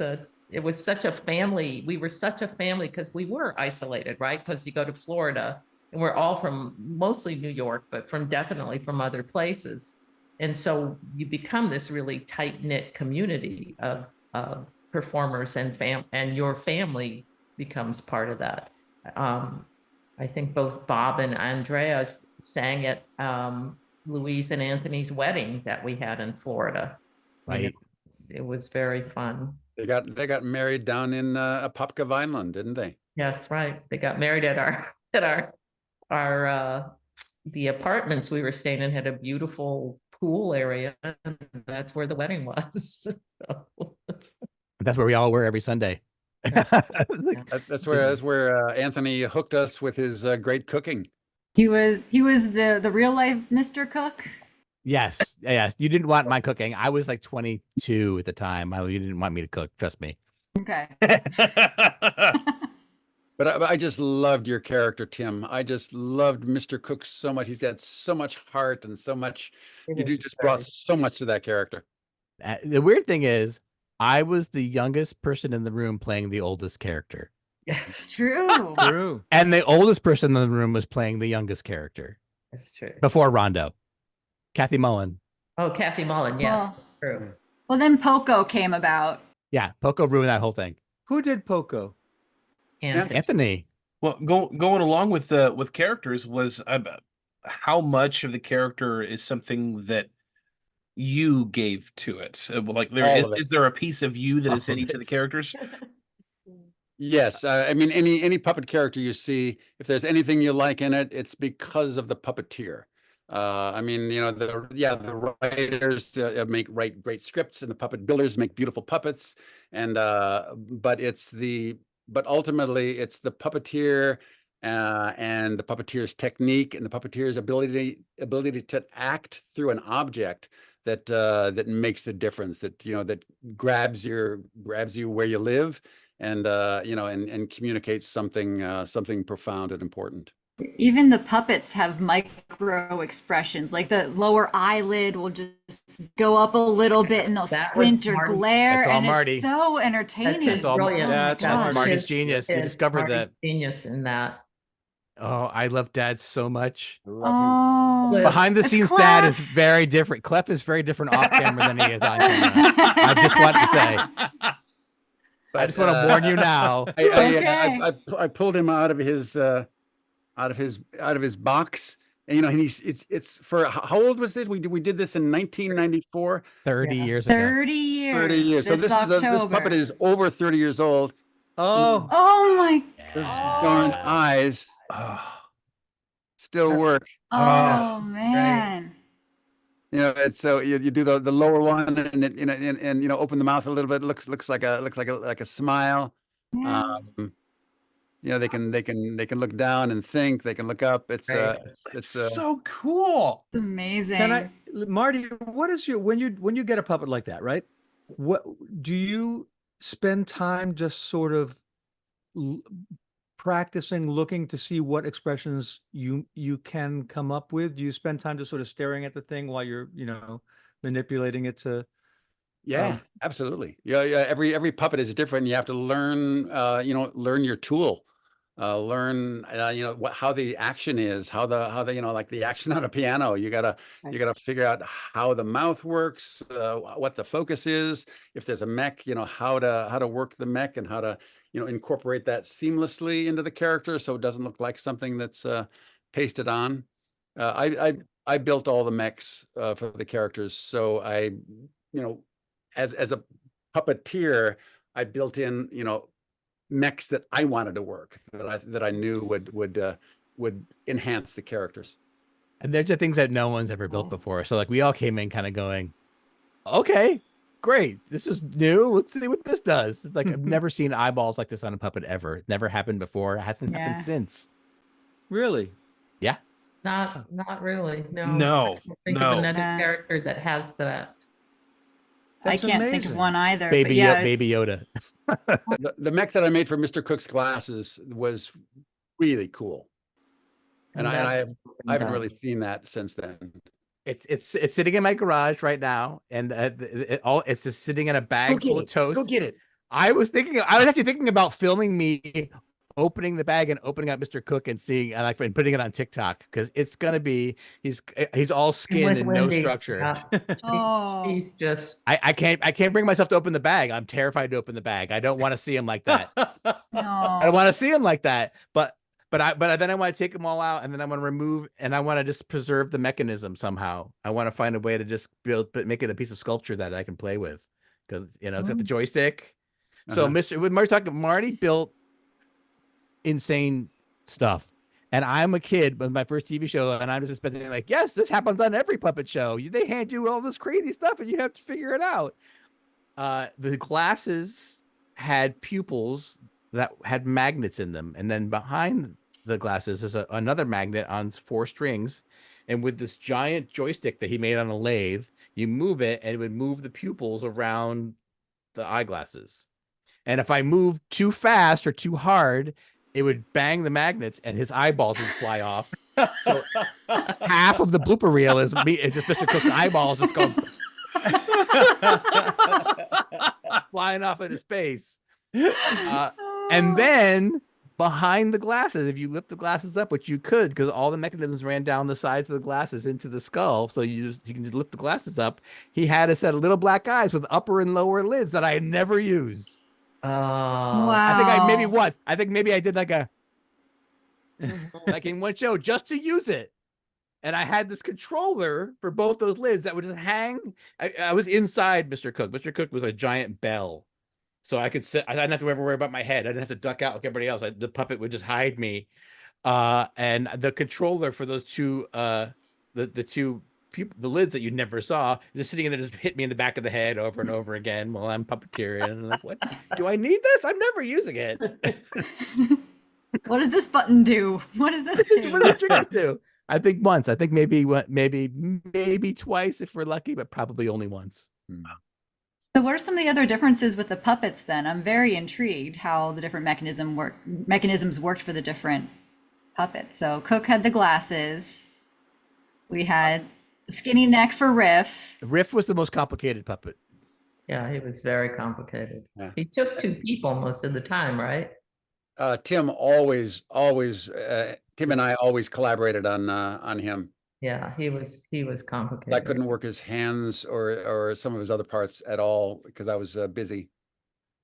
such a family. We were such a family because we were isolated, right? Because you go to Florida and we're all from mostly New York, but definitely from other places. And so you become this really tight-knit community of performers and your family becomes part of that. I think both Bob and Andrea sang at Louise and Anthony's wedding that we had in Florida.
Right.
It was very fun.
They got married down in Apopka, Vineland, didn't they?
Yes, right. They got married at our the apartments we were staying in had a beautiful pool area, and that's where the wedding was. So.
That's where we all were every Sunday.
That's where Anthony hooked us with his great cooking.
He was the real life Mr. Cook.
Yes. You didn't want my cooking. I was like 22 at the time. You didn't want me to cook. Trust me.
Okay.
But I just loved your character, Tim. I just loved Mr. Cook so much. He's got so much heart and so much. You just brought so much to that character.
The weird thing is, I was the youngest person in the room playing the oldest character.
It's true.
True.
And the oldest person in the room was playing the youngest character.
That's true.
Before Rondo. Kathy Mullen.
Oh, Kathy Mullen. Yes,
Well-
that's true.
Well, then Poco came about.
Yeah, Poco ruined that whole thing.
Who did Poco?
Anthony.
Well, going along with characters was how much of the character is something that you gave to it. Like is there a piece of you that is in each of the characters?
Yes, I mean any puppet character you see, if there's anything you like in it, it's because of the puppeteer. I mean, the writers write great scripts, and the puppet builders make beautiful puppets, and but ultimately it's the puppeteer and the puppeteer's technique and the puppeteer's ability to act through an object that makes the difference. That grabs you where you live, and and communicates something profound and important.
Even the puppets have micro expressions, like the lower eyelid will just go up a little bit and they'll squint or glare,
That's all
and
Marty.
it's so entertaining.
That's all brilliant.
That's
gosh.
Marty's genius. He discovered
Marty's
that.
genius in that.
Oh, I love Dad so much.
Oh,
Liv.
Behind the
It's
scenes, Dad is
Clef.
very different. Clef is very different off camera than he is on camera. I just want to say. I just want to warn you now.
I pulled him out of his box, and and it's for how old was it? We did this in 1994.
30 years ago.
30 years.
30 years. So this
October.
puppet is over 30 years old.
Oh,
Oh my.
Those darn eyes still work.
Oh man.
You know, it's so you do the lower one and it, and you know, open the mouth a little bit. Looks like a smile.
Yeah.
You know, they can look down and think. They can look up. It's
Right.
it's
so cool.
It's amazing.
Can I, Marty? What is your when you get a puppet like that, right? What do you spend time just sort of practicing, looking to see what expressions you can come up with? Do you spend time just sort of staring at the thing while you're, manipulating it to?
Yeah, absolutely. Yeah, yeah. Every puppet is different. You have to learn, learn your tool, learn, how the action is, how the, like the action on a piano. You gotta figure out how the mouth works, what the focus is. If there's a mech, how to work the mech and how to, incorporate that seamlessly into the character so it doesn't look like something that's pasted on. I built all the mechs for the characters, so as a puppeteer, I built in, mechs that I wanted to work, that I knew would enhance the characters.
And there's the things that no one's ever built before. So like we all came in kind of going, okay, great. This is new. Let's see what this does. It's like I've never seen eyeballs like this on a puppet ever. Never happened before. It hasn't happened since.
Really?
Yeah.
Not really. No.
No,
I can't think
no.
of another character that has that.
That's
I can't think of
amazing.
one either.
Baby,
but yeah,
Baby Yoda.
The mech that I made for Mr. Cook's glasses was really cool, and I haven't really seen that since then.
It's sitting in my garage right now, and it's just sitting in a bag full of toast.
Go get it.
I was actually thinking about filming me opening the bag and opening up Mr. Cook and seeing and putting it on TikTok, because it's gonna be he's all skin and no
Lindi,
structure.
yeah.
Oh.
He's just
I can't bring myself to open the bag. I'm terrified to open the bag. I don't want to see him like that. I don't want to see him like that. But then I want to take them all out, and then I want to remove, and I want to just preserve the mechanism somehow. I want to find a way to just make it a piece of sculpture that I can play with, because it's got the joystick. So Marty built insane stuff, and I'm a kid with my first TV show, and I'm just expecting like, yes, this happens on every puppet show. They hand you all this crazy stuff, and you have to figure it out. The glasses had pupils that had magnets in them, and then behind the glasses is another magnet on 4 strings, and with this giant joystick that he made on a lathe, you move it and it would move the pupils around the eyeglasses. And if I moved too fast or too hard, it would bang the magnets and his eyeballs would fly off. So half of the blooper reel is just Mr. Cook's eyeballs just going flying off into space. And then behind the glasses, if you lift the glasses up, which you could, because all the mechanisms ran down the sides of the glasses into the skull, so you can just lift the glasses up. He had a set of little black eyes with upper and lower lids that I had never used.
wow.
I think maybe I did like in one show just to use it. And I had this controller for both those lids that would just hang. I was inside Mr. Cook. Mr. Cook was a giant bell. So I could sit, I didn't have to ever worry about my head. I didn't have to duck out like everybody else. The puppet would just hide me. And the controller for those two, the lids that you never saw, just sitting in there, just hit me in the back of the head over and over again while I'm puppeteering. And I'm like, what? Do I need this? I'm never using it.
What does this button do? What does this do?
What does the triggers do? I think once. I think maybe twice if we're lucky, but probably only once.
So what are some of the other differences with the puppets then? I'm very intrigued how the different mechanisms worked for the different puppets. So Cook had the glasses. We had the skinny neck for Riff.
Riff was the most complicated puppet.
Yeah, he was very complicated.
Yeah.
He took 2 people most of the time, right?
Tim and I always collaborated on him.
Yeah, he was complicated.
I couldn't work his hands or some of his other parts at all because I was busy.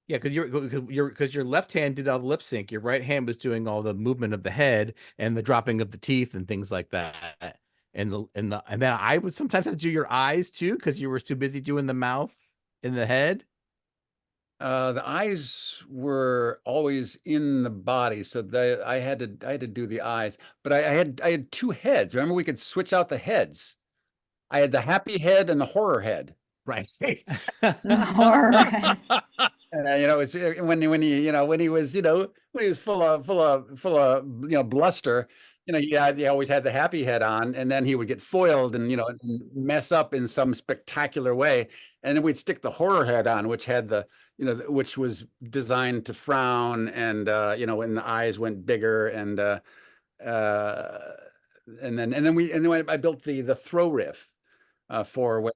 Yeah, because your left hand did all the lip sync. Your right hand was doing all the movement of the head and the dropping of the teeth and things like that. And then I would sometimes have to do your eyes too, because you were too busy doing the mouth and the head.
The eyes were always in the body, so I had to do the eyes. But I had 2 heads. Remember, we could switch out the heads. I had the happy head and the horror head.
Right.
Horror.
And it's when he was full of bluster. He always had the happy head on, and then he would get foiled and and mess up in some spectacular way, and then we'd stick the horror head on, which had which was designed to frown, and when the eyes went bigger, and then I built the throw riff for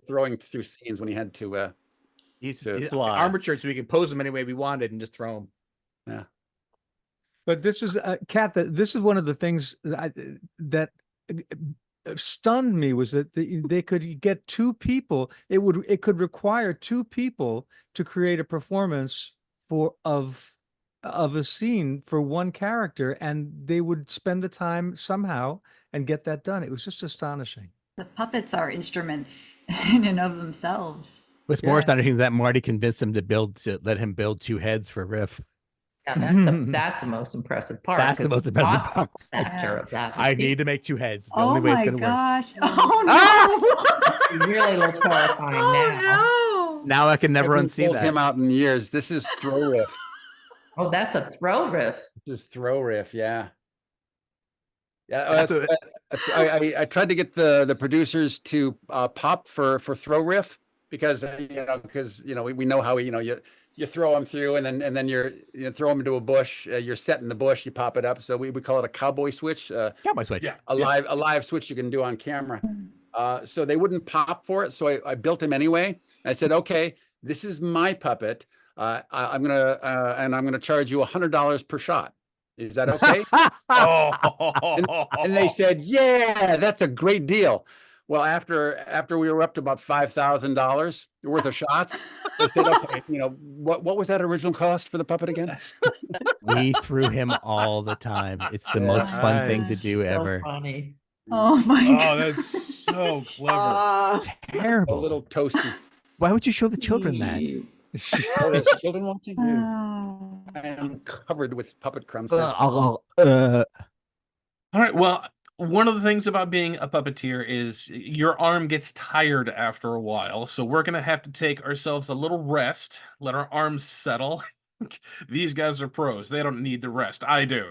throwing through scenes when he had to.
He's
fly.
armatured so we could pose him any way we wanted and just throw him.
Yeah.
But this is Kat. This is one of the things that stunned me, was that they could get two people. It could require two people to create a performance of a scene for one character, and they would spend the time somehow and get that done. It was just astonishing.
The puppets are instruments in and of themselves.
What's more astonishing that Marty convinced him to let him build two heads for Riff.
Yeah, that's the most impressive part.
That's the most impressive part. I need to make two heads. The only way it's going to work.
Gosh. Oh, no.
You really look horrifying now.
No.
Now I can never unsee that.
Him out in years. This is throw riff.
Oh, that's a throw riff.
This is throw riff. Yeah. Yeah. I tried to get the producers to pop for throw riff, because we know how you throw them through, and then you throw them into a bush. You're setting the bush. You pop it up. So we call it a cowboy switch.
Cowboy switch.
Yeah.
A live switch you can do on camera. So they wouldn't pop for it. So I built him anyway. I said, okay, this is my puppet. I'm gonna charge you $100 per shot. Is that okay? and they said, yeah, that's a great deal. Well, after we were up to about $5,000 worth of shots, they said, okay, what was that original cost for the puppet again?
We threw him all the time. It's the most fun thing to do ever.
Funny.
Oh my God.
Oh, that's so clever.
Terrible.
A little toasty.
Why would you show the children that?
Children watching?
Oh.
I am covered with puppet crumbs.
All right. Well, one of the things about being a puppeteer is your arm gets tired after a while. So we're going to have to take ourselves a little rest, let our arms settle. These guys are pros. They don't need the rest. I do.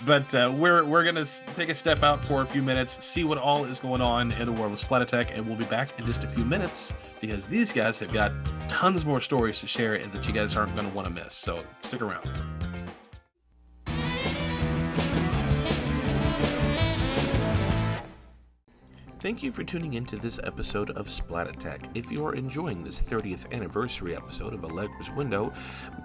But we're going to take a step out for a few minutes, see what all is going on in the world of Splat Attack, and we'll be back in just a few minutes, because these guys have got tons more stories to share and that you guys aren't going to want to miss. So stick around. Thank you for tuning into this episode of Splat Attack. If you are enjoying this 30th anniversary episode of Allegra's Window,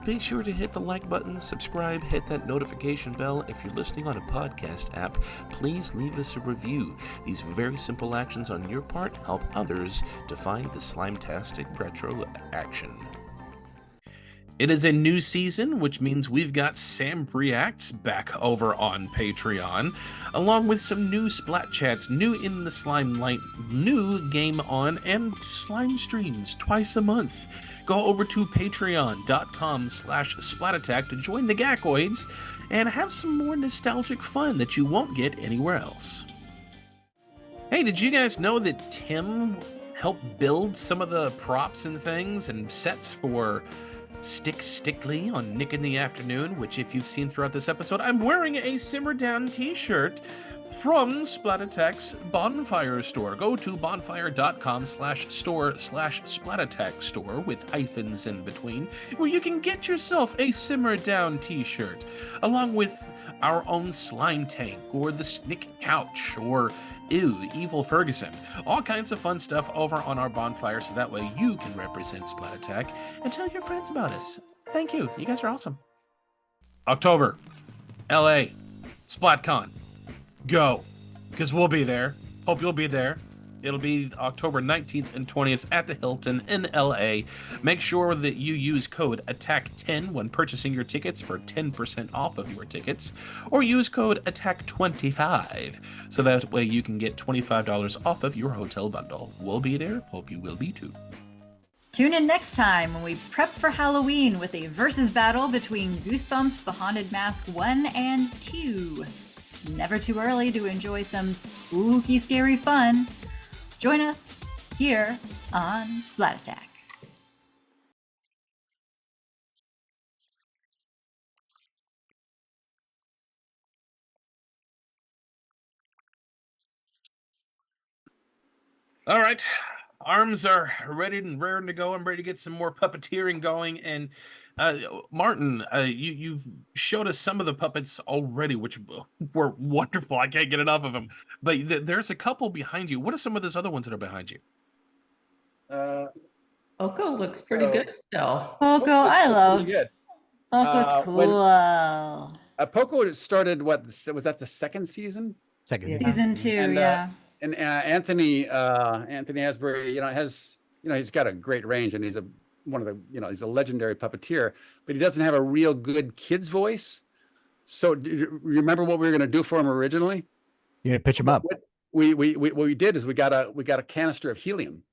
be sure to hit the like button, subscribe, hit that notification bell. If you're listening on a podcast app, please leave us a review. These very simple actions on your part help others to find the Slime-tastic retro action. It is a new season, which means we've got Sam Reacts back over on Patreon, along with some new Splat Chats, new in the Slime Light, new Game On, and Slime Streams twice a month. Go over to patreon.com/SplatAttack to join the Gackoids and have some more nostalgic fun that you won't get anywhere else. Hey, did you guys know that Tim helped build some of the props and things and sets for Stickly on Nick in the Afternoon, which if you've seen throughout this episode, I'm wearing a Simmer Down t-shirt from Splat Attack's Bonfire store. Go to bonfire.com/store/SplatAttack store with hyphens in between, where you can get yourself a Simmer Down t-shirt, along with our own slime tank, or the Snick couch, or Evil Ferguson. All kinds of fun stuff over on our bonfire, so that way you can represent Splat Attack and tell your friends about us. Thank you. You guys are awesome. October, LA, SplatCon. Go, because we'll be there. Hope you'll be there. It'll be October 19th and 20th at the Hilton in LA. Make sure that you use code ATTACK10 when purchasing your tickets for 10% off of your tickets, or use code ATTACK25 so that way you can get $25 off of your hotel bundle. We'll be there. Hope you will be too.
Tune in next time when we prep for Halloween with a versus battle between Goosebumps The Haunted Mask 1 and 2. never too early to enjoy some spooky, scary fun. Join us here on Splat Attack.
All right. Arms are ready and raring to go. I'm ready to get some more puppeteering going. And Martin, you've showed us some of the puppets already, which were wonderful. I can't get enough of them. But there's a couple behind you. What are some of those other ones that are behind you?
Oko looks pretty good still.
Poco, I love.
Good.
Poco's cool.
Poco started, what, was that the second season?
Second
Yeah.
Season 2,
And,
yeah.
And Anthony Asbury, he's got a great range, and he's he's a legendary puppeteer, but he doesn't have a real good kid's voice. So do you remember what we were going to do for him originally?
You're gonna pitch him up.
What we did is we got a canister of helium.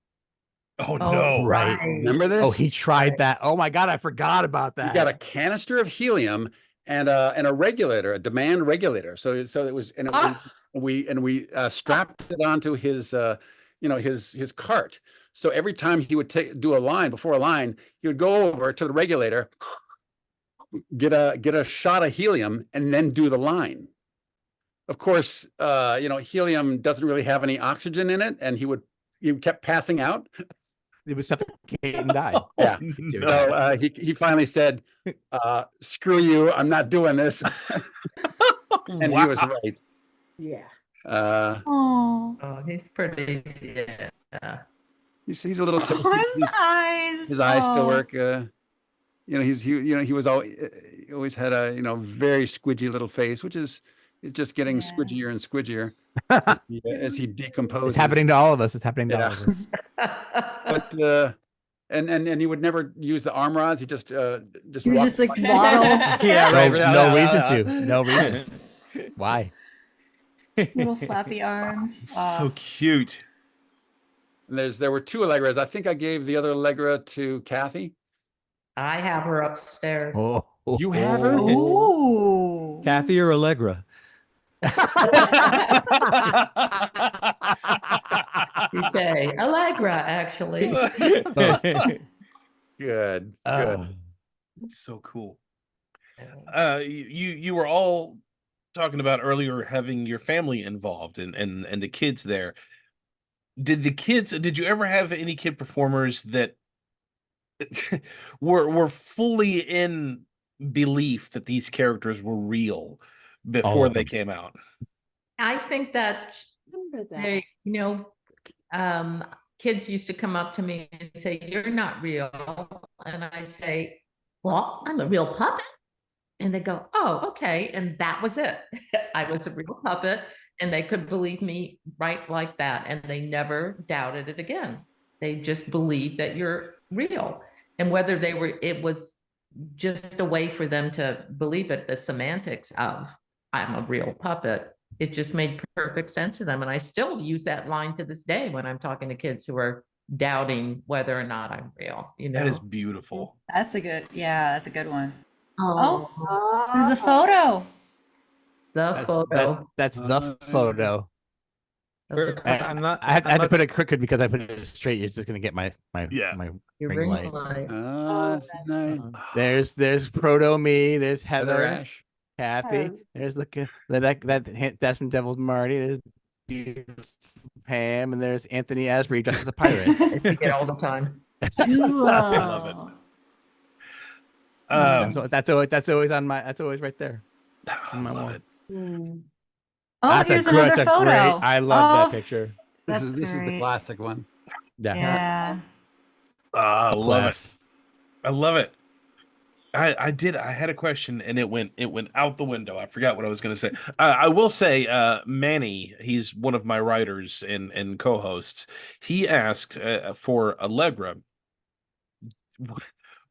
Oh, no.
Right.
Remember this?
Oh, he tried that. Oh my God, I forgot about that.
We got a canister of helium and a regulator, a demand regulator. So it was, and it was, we strapped it onto his his cart. So every time he would do a line, before a line, he would go over to the regulator, get a shot of helium, and then do the line. Of course, helium doesn't really have any oxygen in it, and he kept passing out.
He would suffocate and die.
Yeah.
Do
So
that.
he finally said, "Screw you! I'm not doing this." And
Wow.
he was right.
Yeah.
Oh,
Oh, he's pretty. Yeah.
He's a little tipsy.
his eyes.
His eyes still
Oh.
work. He was always had a very squidgy little face, which is just getting
Yeah.
squidgier and squidgier as he decomposes.
It's happening to all of us. It's happening to all
Yeah.
of us.
But and he would never use the arm rods. He just
You would
walked
just like
by.
waddle.
Yeah,
No,
right.
no reason to. No reason. Why?
Little flappy arms.
So cute.
And there were two Allegras. I think I gave the other Allegra to Kathy.
I have her upstairs.
Oh,
You have her?
Ooh.
Kathy or Allegra?
Okay, Allegra, actually.
Good.
It's so cool. You were all talking about earlier having your family involved and the kids there. Did you ever have any kid performers that were fully in belief that these characters were real before they came out?
I think that
Remember that.
they, kids used to come up to me and say, "You're not real." And I'd say, "Well, I'm a real puppet." And they go, "Oh, okay." And that was it. I was a real puppet, and they could believe me right like that. And they never doubted it again. They just believed that you're real. And whether it was just a way for them to believe it, the semantics of I'm a real puppet, it just made perfect sense to them. And I still use that line to this day when I'm talking to kids who are doubting whether or not I'm real.
That is beautiful.
That's a good one.
Oh,
There's a photo.
the photo.
That's the photo.
of the
I'm not.
I had
I'm
to
not
put it crooked because I put it straight. You're just gonna get my
Yeah.
your
ring
ring
light.
light.
That's nice.
There's proto me. There's
Heather
Heather,
Ash.
Kathy. There's that's from Devil's Marty. There's beautiful Pam, and there's Anthony Asbury dressed as a pirate.
You get all the time.
Love
it.
That's always on my. That's always right there.
I
my
love
wall.
it.
Oh,
That's
here's
a great.
another
That's a
photo.
great. I love
Oh,
that picture.
This
That's
is the
great.
classic one.
Yeah.
Yeah.
I love it.
Clef.
I love it. I had a question and it went out the window. I forgot what I was going to say. I will say, Manny, he's one of my writers and co-hosts. He asked for Allegra.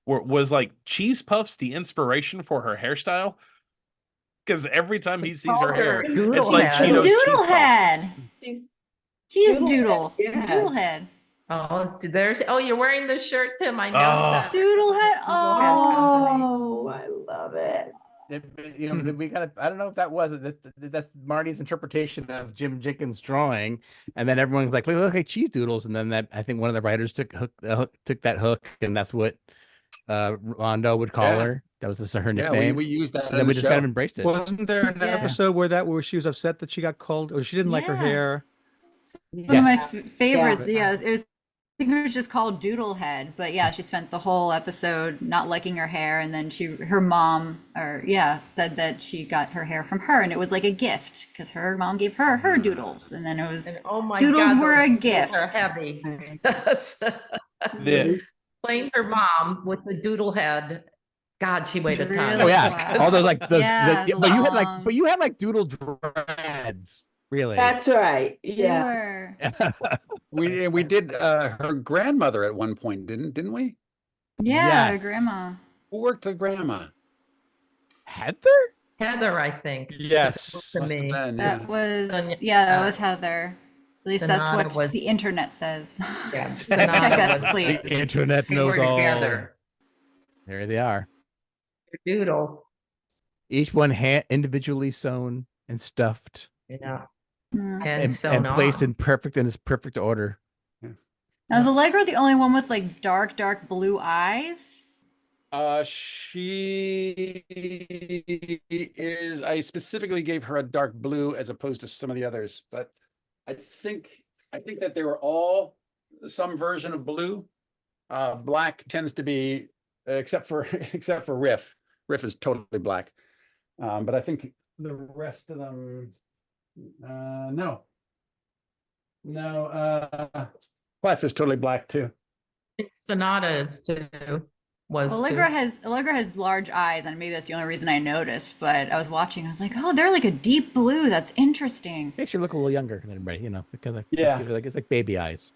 Was like cheese puffs the inspiration for her hairstyle? Because every time he sees her hair, it's like
Doodle
Cheetos cheese
Doodle
puffs.
head.
She's
She's
Doodle
Doodle.
head, yeah.
Doodle head.
Oh, you're wearing this shirt, Tim. I know
Oh.
that.
Doodle head.
Doodle head company.
Oh, I love it.
You know, we got. I don't know if that was that's Marty's interpretation of Jim Jenkins' drawing, and then everyone's like, "Look like cheese doodles," and then I think one of the writers took that hook, and that's what Rondo would call
Yeah.
her. That was just her
Yeah,
nickname.
we used that
And
in
then
the
we just
show.
kind of embraced it.
Wasn't there an
Yeah.
episode where she was upset that she got called, or she didn't like her
Yeah.
hair?
One of my
Yes.
favorite, yeah, I think it was just called Doodlehead, but yeah, she spent the whole episode not liking her hair, and then her mom, said that she got her hair from her, and it was like a gift because her mom gave her doodles, and then it was
And oh my
doodles
God,
were
those
a
doodles
gift.
are heavy.
The,
Playing her mom with the doodle head. God, she weighed a ton.
Really?
Oh yeah,
Wow.
all those like
Yeah,
but
long.
you had like doodle dreads, really.
That's right.
They
Yeah.
were.
We did her grandmother at one point, didn't we?
Yeah, her
Yes.
grandma.
Who worked the grandma?
Heather?
Heather, I think.
Yes.
To
Must have
me.
been,
That
yeah.
was
Sonia-
that was Heather. At least that's
Sonata
what
was-
the internet says.
Yeah,
Check
Sonata
us,
was-
please.
The internet
They
knows
were
all.
together.
There they are.
Doodle.
Each one individually sewn and stuffed
Yeah.
Hmm.
And sewn
and placed
on.
in its perfect order.
Now, is Allegra the only one with like dark blue eyes?
She is. I specifically gave her a dark blue as opposed to some of the others, but I think that they were all some version of blue. Black tends to be, except for Riff. Riff is totally black, but I think the rest of them, no. Clef is totally black too.
Sonata is too. Was
Allegra
too.
has large eyes, and maybe that's the only reason I noticed. But I was watching, I was like, oh, they're like a deep blue. That's interesting.
Makes you look a little younger than everybody, you know. Because
Yeah.
it's like baby eyes.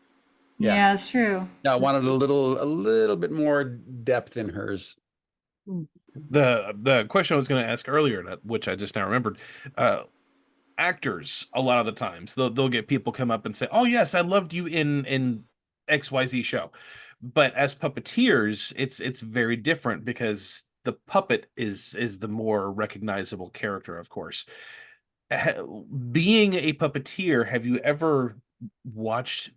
Yeah.
Yeah, it's true.
Yeah, I wanted a little bit more depth in hers.
the question I was going to ask earlier, which I just now remembered, actors, a lot of the times they'll get people come up and say, "Oh yes, I loved you in XYZ show," but as puppeteers, it's very different because the puppet is the more recognizable character, of course. Being a puppeteer, have you ever watched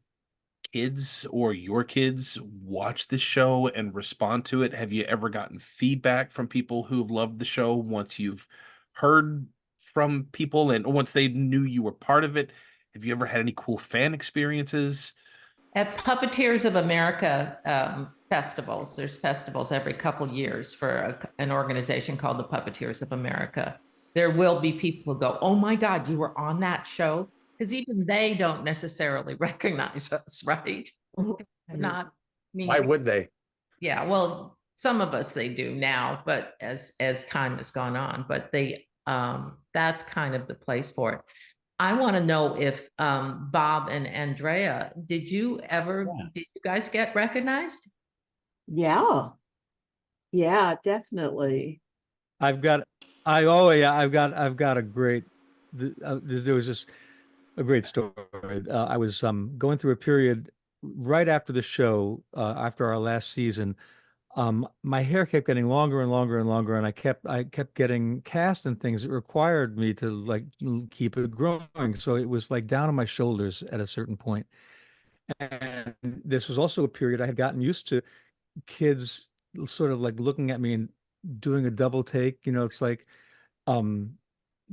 kids or your kids watch the show and respond to it? Have you ever gotten feedback from people who've loved the show once you've heard from people and once they knew you were part of it? Have you ever had any cool fan experiences?
At Puppeteers of America festivals, there's festivals every couple years for an organization called the Puppeteers of America. There will be people who go, "Oh my God, you were on that show?" Because even they don't necessarily recognize us, right? Not me.
Why would they?
Yeah, well, some of us they do now, but as time has gone on, but they that's kind of the place for it. I want to know if Bob and Andrea, did you guys get recognized?
Yeah. Yeah, definitely.
I've got a great. There was just a great story. I was going through a period right after the show, after our last season. My hair kept getting longer and longer and longer, and I kept getting cast in things that required me to like keep it growing. So it was like down on my shoulders at a certain point. And this was also a period I had gotten used to kids sort of like looking at me and doing a double take. You know, it's like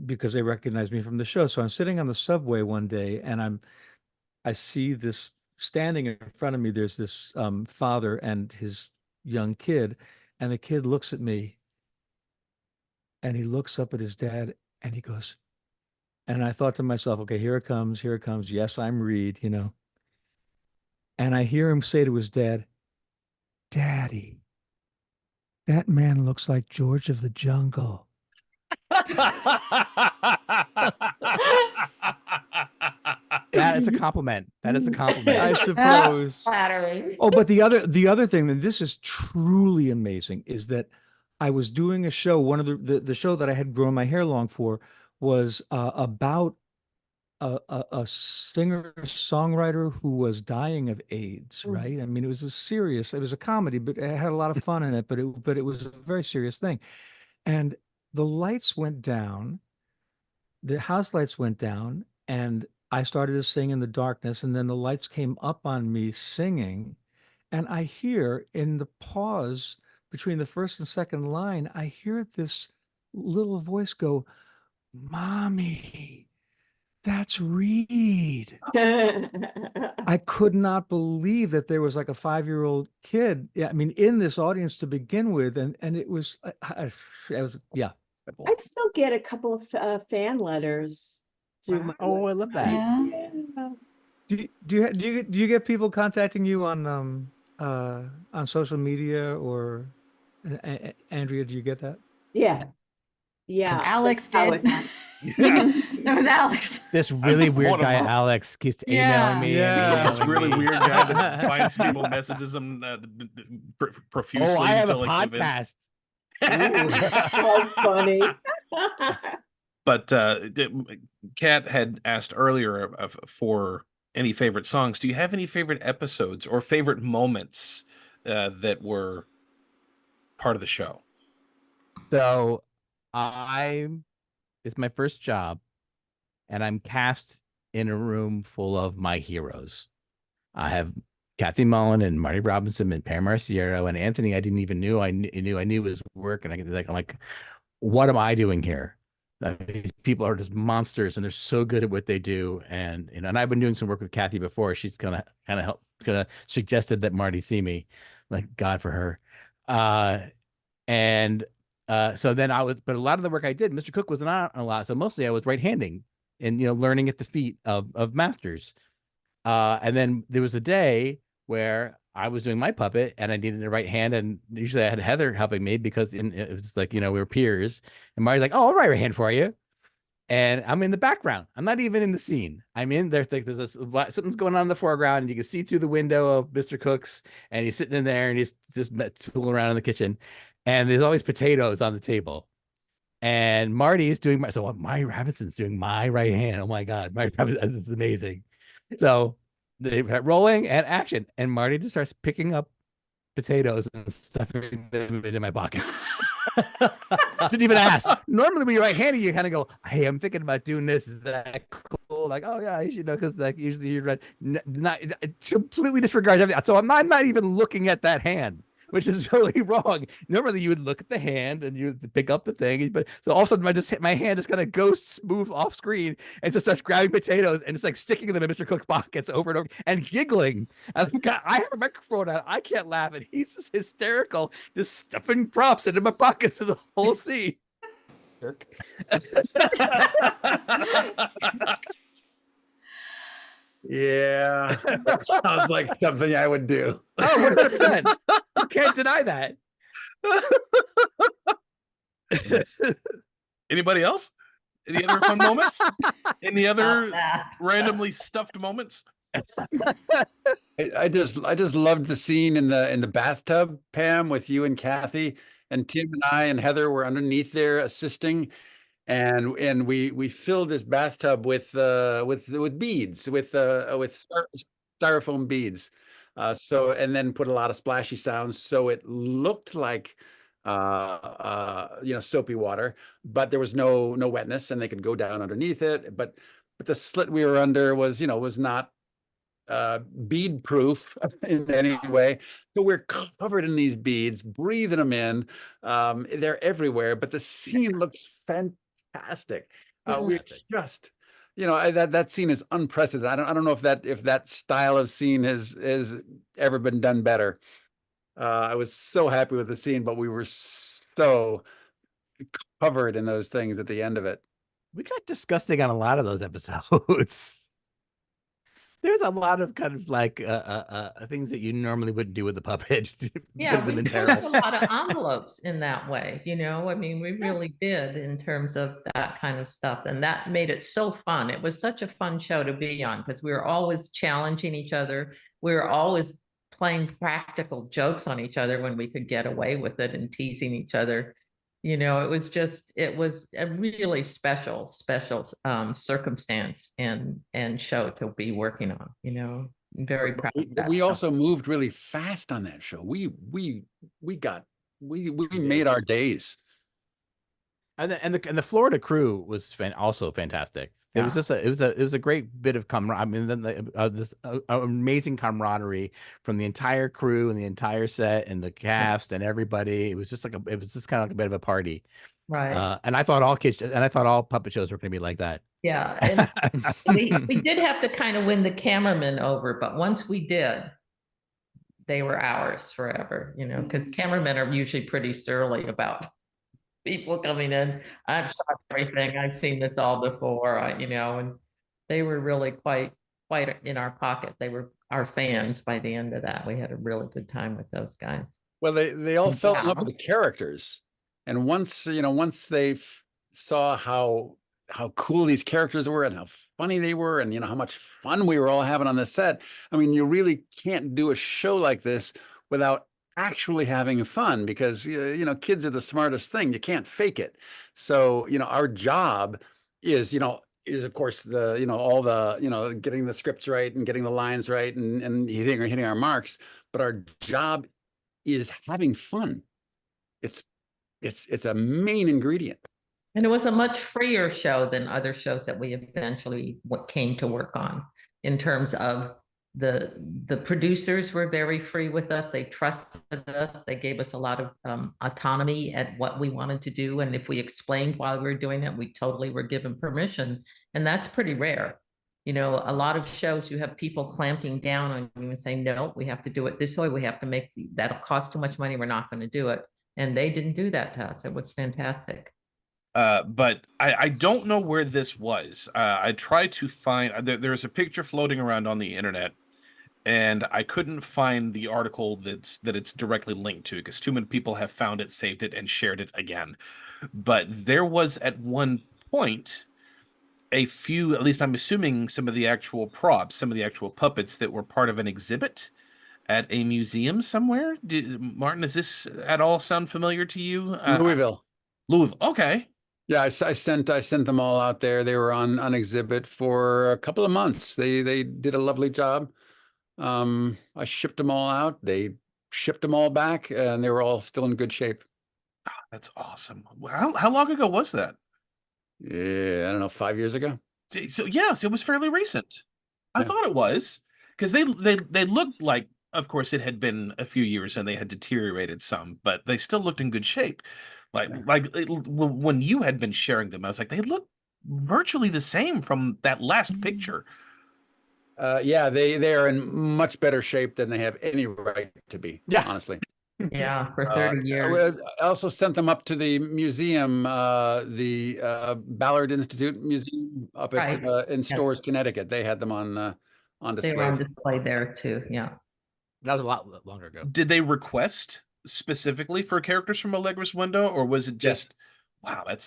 because they recognized me from the show. So I'm sitting on the subway one day, and I see this standing in front of me. There's this father and his young kid, and the kid looks at me, and he looks up at his dad, and he goes, and I thought to myself, okay, here it comes. Yes, I'm Reed, you know. And I hear him say to his dad, "Daddy, that man looks like George of the Jungle."
That is a compliment. That is a compliment.
I suppose.
Flattering.
Oh, but the other thing, and this is truly amazing, is that I was doing a show. One of the show that I had grown my hair long for was about a singer songwriter who was dying of AIDS. Right? I mean, it was a comedy, but it had a lot of fun in it. But it was a very serious thing, and the lights went down, the house lights went down, and I started to sing in the darkness, and then the lights came up on me singing, and I hear in the pause between the first and second line, I hear this little voice go, "Mommy, that's Reed." I could not believe that there was like a 5-year-old kid, yeah, I mean, in this audience to begin with, and it was, it was, yeah.
I still get a couple of fan letters through my
Oh, I love
website.
that.
Yeah.
Do you get people contacting you on social media, or Andrea, do you get that?
Yeah. Yeah.
Alex
That's how
did.
it happened.
That was Alex.
This really
I'm
weird
one of
guy,
them.
Alex, keeps
Yeah.
emailing me.
Yeah.
And
This
emailing
really
me.
weird guy that finds people, messages them profusely
Oh, I have a
until they give in.
podcast.
How funny.
But Kat had asked earlier for any favorite songs. Do you have any favorite episodes or favorite moments that were part of the show?
So it's my first job, and I'm cast in a room full of my heroes. I have Kathy Mullen and Marty Robinson and Pam Arciero and Anthony. I didn't even knew his work, and I'm like, what am I doing here? These people are just monsters, and they're so good at what they do. And and I've been doing some work with Kathy before. She's kind of suggested that Marty see me, like God for her. And so then but a lot of the work I did, Mr. Cook was not a lot. So mostly I was right-handing and, learning at the feet of masters. And then there was a day where I was doing my puppet and I needed a right hand. And usually I had Heather helping me because it was like, we were peers. And Marty's like, "Oh, I'll right hand for you." And I'm in the background. I'm not even in the scene. I'm in there. There's something's going on in the foreground, and you can see through the window of Mr. Cook's, and he's sitting in there, and he's just tooling around in the kitchen, and there's always potatoes on the table. And Marty is doing Marty Robinson's doing my right hand. Oh my God, Marty Robinson, this is amazing. So they rolling and action, and Marty just starts picking up potatoes and stuffing them into my pockets. Didn't even ask. Normally when you're right-handed, you kind of go, "Hey, I'm thinking about doing this. Is that cool?" Like, "Oh yeah, you should know," because like usually you're right. Not completely disregards everything. So I'm not even looking at that hand, which is really wrong. Normally you would look at the hand and you would pick up the thing, but so all of a sudden my hand just kind of goes smooth off screen and just starts grabbing potatoes and just like sticking them in Mr. Cook's pockets over and over and giggling. I think I have a microphone on. I can't laugh, and he's just hysterical, just stuffing props into my pockets of the whole scene. Jerk.
Yeah, that sounds like something I would do.
Oh, 100%. You can't deny that.
Anybody else? Any other fun moments? Any other
That.
randomly stuffed moments?
I just loved the scene in the bathtub, Pam, with you and Kathy, and Tim and I and Heather were underneath there assisting, and we filled this bathtub with beads, with styrofoam beads, so, and then put a lot of splashy sounds so it looked like soapy water, but there was no wetness, and they could go down underneath it, but the slit we were under was not bead proof in any way. So we're covered in these beads, breathing them in. They're everywhere, but the scene looks fantastic. We're just, that scene is unprecedented. I don't know if that style of scene has ever been done better. I was so happy with the scene, but we were so covered in those things at the end of it.
We got disgusting on a lot of those episodes. There's a lot of kind of like things that you normally wouldn't do with a puppet.
Yeah, we pushed a lot of envelopes in that way, I mean, we really did in terms of that kind of stuff. And that made it so fun. It was such a fun show to be on because we were always challenging each other. We were always playing practical jokes on each other when we could get away with it and teasing each other. It was a really special circumstance and show to be working on, I'm very proud of that
We
show.
also moved really fast on that show. We made our days.
And the Florida crew was also fantastic. It was
Yeah.
just it was a great bit of camaraderie. I mean, then this amazing camaraderie from the entire crew and the entire set and the cast and everybody. It was just kind of like a bit of a party.
Right.
And I thought all puppet shows were going to be like that.
Yeah. And we did have to kind of win the cameramen over, but once we did, they were ours forever, because cameramen are usually pretty surly about people coming in. I've shot everything. I've seen this all before, and they were really quite in our pocket. They were our fans by the end of that. We had a really good time with those guys.
Well, they all fell in love
Yeah.
with the characters, and once they saw how cool these characters were and how funny they were, and how much fun we were all having on the set. I mean, you really can't do a show like this without actually having fun, because kids are the smartest thing. You can't fake it. So our job is of course all the getting the scripts right and getting the lines right and hitting our marks, but our job is having fun. It's a main ingredient.
And it was a much freer show than other shows that we eventually came to work on, in terms of the producers were very free with us. They trusted us. They gave us a lot of autonomy at what we wanted to do. And if we explained why we were doing it, we totally were given permission. And that's pretty rare. A lot of shows, you have people clamping down on you and saying, no, we have to do it this way. We have to that'll cost too much money. We're not going to do it. And they didn't do that to us. It was fantastic.
But I don't know where this was. I tried to find, there's a picture floating around on the internet, and I couldn't find the article that it's directly linked to, because too many people have found it, saved it, and shared it again. But there was at one point a few, at least I'm assuming, some of the actual props, some of the actual puppets that were part of an exhibit at a museum somewhere. Martin, does this at all sound familiar to you?
Louisville.
Okay.
Yeah, I sent them all out there. They were on exhibit for a couple of months. They did a lovely job. I shipped them all out. They shipped them all back, and they were all still in good shape.
That's awesome. How long ago was that?
Yeah, I don't know, 5 years ago.
So yes, it was fairly recent. I
Yeah.
thought it was, because they looked like, of course, it had been a few years and they had deteriorated some, but they still looked in good shape. When you had been sharing them, I was like, they look virtually the same from that last picture.
Yeah, they are in much better shape than they have any right to be.
Yeah.
Honestly.
Yeah, for 30 years.
I also sent them up to the museum, the Ballard Institute Museum up at
Right.
in Storrs, Connecticut. They had them on
They
display.
were on display there too. Yeah.
That was a lot longer ago.
Did they request specifically for characters from Allegra's Window, or was it just, wow, I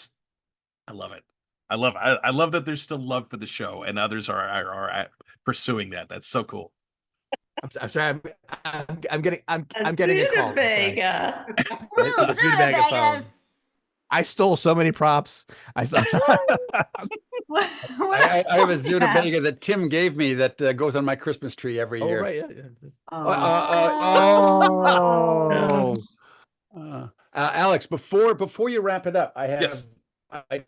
love it. I love that there's still love for the show, and others are pursuing that. That's so cool.
I'm sorry. I'm getting a call.
Vega.
Studebaker phone. I stole so many props. I
have a Studebaker that Tim gave me that goes on my Christmas tree every year.
Right, yeah.
Alex, before you wrap it up, I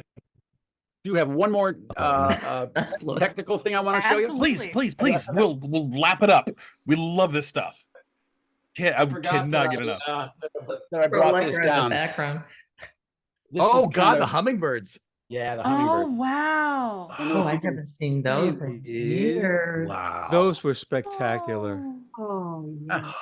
do have one more technical thing I want to show you.
Please. We'll lap it up. We love this stuff. I cannot get enough.
That I brought this down.
Background.
The hummingbirds.
Yeah, the
Oh,
hummingbird.
wow.
I haven't seen those in years.
Wow.
Those were spectacular.
Oh, yeah.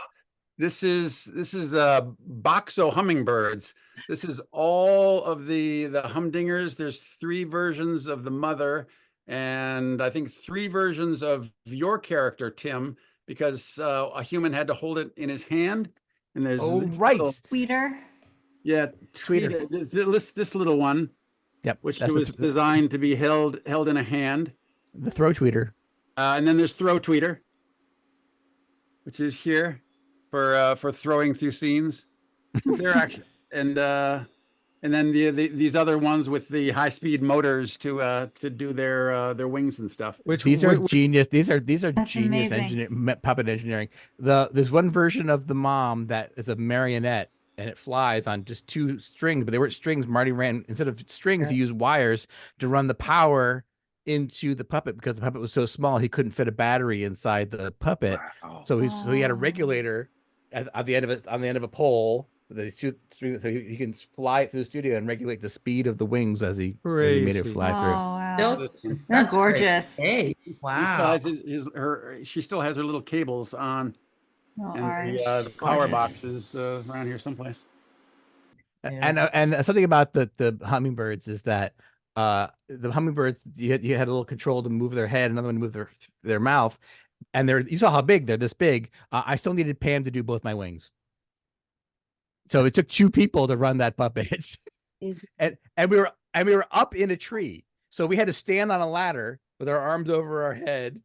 This is Boxo hummingbirds. This is all of the humdingers. There's 3 versions of the mother, and I think 3 versions of your character, Tim, because a human had to hold it in his hand. And there's
Tweeter.
Yeah,
Tweeter.
This little one.
Yep,
which was designed to be held in a hand.
The throw tweeter.
And then there's throw tweeter, which is here for throwing through scenes. They're actually and then these other ones with the high speed motors to do their wings and stuff.
These are genius. These are genius
amazing.
puppet engineering. There's one version of the mom that is a marionette and it flies on just 2 strings, but they weren't strings. Marty ran, instead of strings, he used wires to run the power into the puppet, because the puppet was so small he couldn't fit a battery inside the puppet.
Wow.
So he had a regulator at the end of it, on the end of a pole that he shoot string, so he can fly it through the studio and regulate the speed of the wings as he made it
Crazy.
fly
Oh,
through.
wow.
Those-
They're
such great
gorgeous.
Hey,
He still
wow.
has she still has her little cables on,
Oh,
and
Art,
the
she's
power
gorgeous.
box is around here someplace.
Yeah.
And something about the hummingbirds is that the hummingbirds, you had a little control to move their head, another one to move their mouth, and you saw how big they're this big. I still needed Pam to do both my wings, so it took 2 people to run that puppet.
Is
and we were up in a tree, so we had to stand on a ladder with our arms over our head,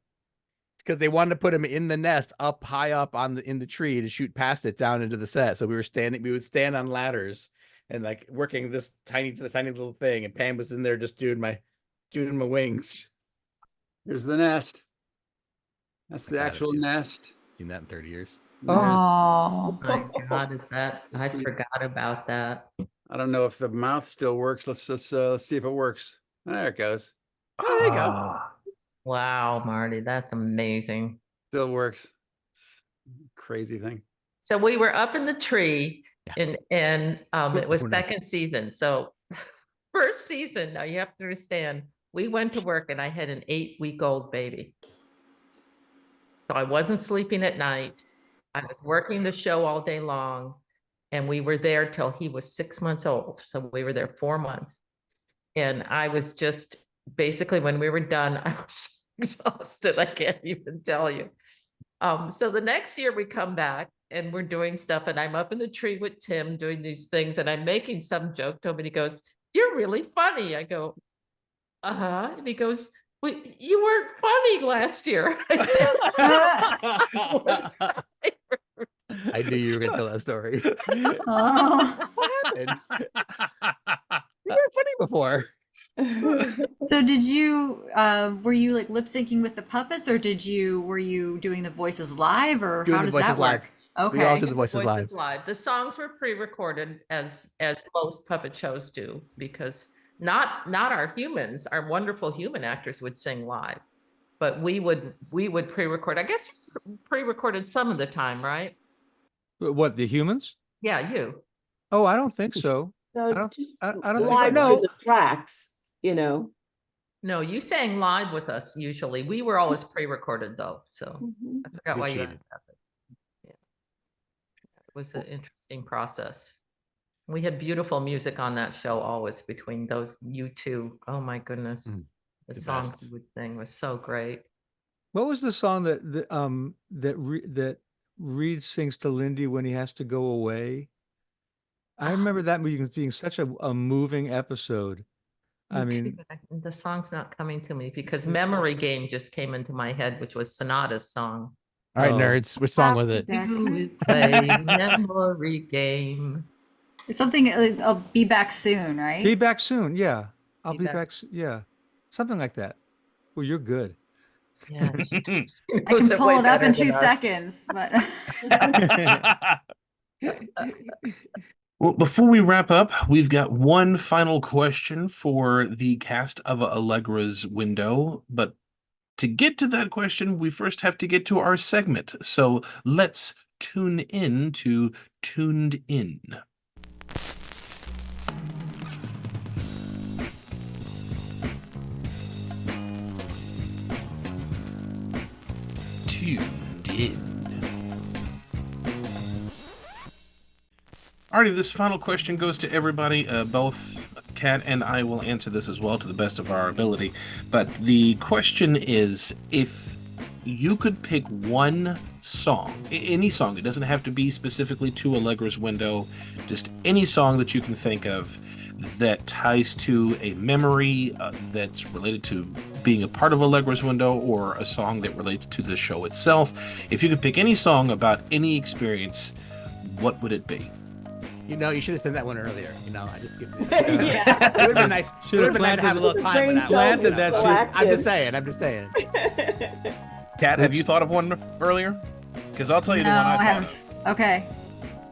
because they wanted to put him in the nest up high up in the tree to shoot past it down into the set. So we would stand on ladders and like working this tiny little thing, and Pam was in there just doing my wings.
Here's the nest. That's the
God, I've
actual
seen-
nest.
Seen that in 30 years.
Oh,
My God, is that? I forgot about that.
I don't know if the mouth still works. Let's see if it works. There it goes.
Oh, there you go.
Ah.
Wow, Marty, that's amazing.
Still works. Crazy thing.
So we were up in the tree,
Yeah.
and it was
Oh, no.
second season. So first season, now you have to understand, we went to work and I had an 8-week-old baby. So I wasn't sleeping at night. I was working the show all day long, and we were there till he was 6 months old. So we were there 4 months. And I was just, basically when we were done, I was exhausted. I can't even tell you. So the next year we come back and we're doing stuff, and I'm up in the tree with Tim doing these things, and I'm making some joke to him, and he goes, "You're really funny." I go, "Uh-huh." And he goes, "Well, you weren't funny last year." I said,
I knew you were gonna tell that story.
oh.
What happened? You weren't funny before.
So did you were you like lip syncing with the puppets, or were you doing the voices live, or
Doing
how
the
does
voices
that
live.
work?
We all
Okay.
did the voices live.
The songs were pre-recorded as most puppet shows do, because not our humans, our wonderful human actors would sing live, but we would pre-record. I guess pre-recorded some of the time, right?
What, the humans?
Yeah, you.
Oh, I don't think so.
no,
don't-
just
I don't think
live
so.
to the tracks, you know.
No, you sang live with us usually. We were always pre-recorded though, so
Mhm.
I forgot
We
why you
cheated.
asked that. But yeah. It was an interesting process. We had beautiful music on that show always between those you two. Oh my goodness. The
the
songs
best.
you would sing was so great.
What was the song that Reed sings to Lindi when he has to go away? I remember that being such a moving episode. I
Me too,
mean,
but the song's not coming to me because Memory Game just came into my head, which was Sonata's song.
All right,
Oh.
nerds. Which song was it?
Back.
Who is playing Memory Game?
It's something I'll be back soon, right?
be back soon. Yeah, I'll
Be
be
back-
back. Yeah, something like that. Well, you're good.
Yeah.
I can pull it up in 2 seconds, but
Well, before we wrap up, we've got one final question for the cast of Allegra's Window. But to get to that question, we first have to get to our segment. So let's tune in to Tuned In. Tuned In. Alrighty, this final question goes to everybody. Both Kat and I will answer this as well to the best of our ability. But the question is, if you could pick one song, any song, it doesn't have to be specifically to Allegra's Window, just any song that you can think of that ties to a memory that's related to being a part of Allegra's Window, or a song that relates to the show itself. If you could pick any song about any experience, what would it be?
You know, you should have sent that one earlier. You know, I just give you
Yeah.
It would have been nice. It
Should've
would have been nice to have a little time with that one.
Planted
you know.
that
shit.
I'm just saying. I'm just saying.
Kat, have you thought of one earlier? Because I'll tell you
no,
the one I
I
thought
haven't.
of.
Okay.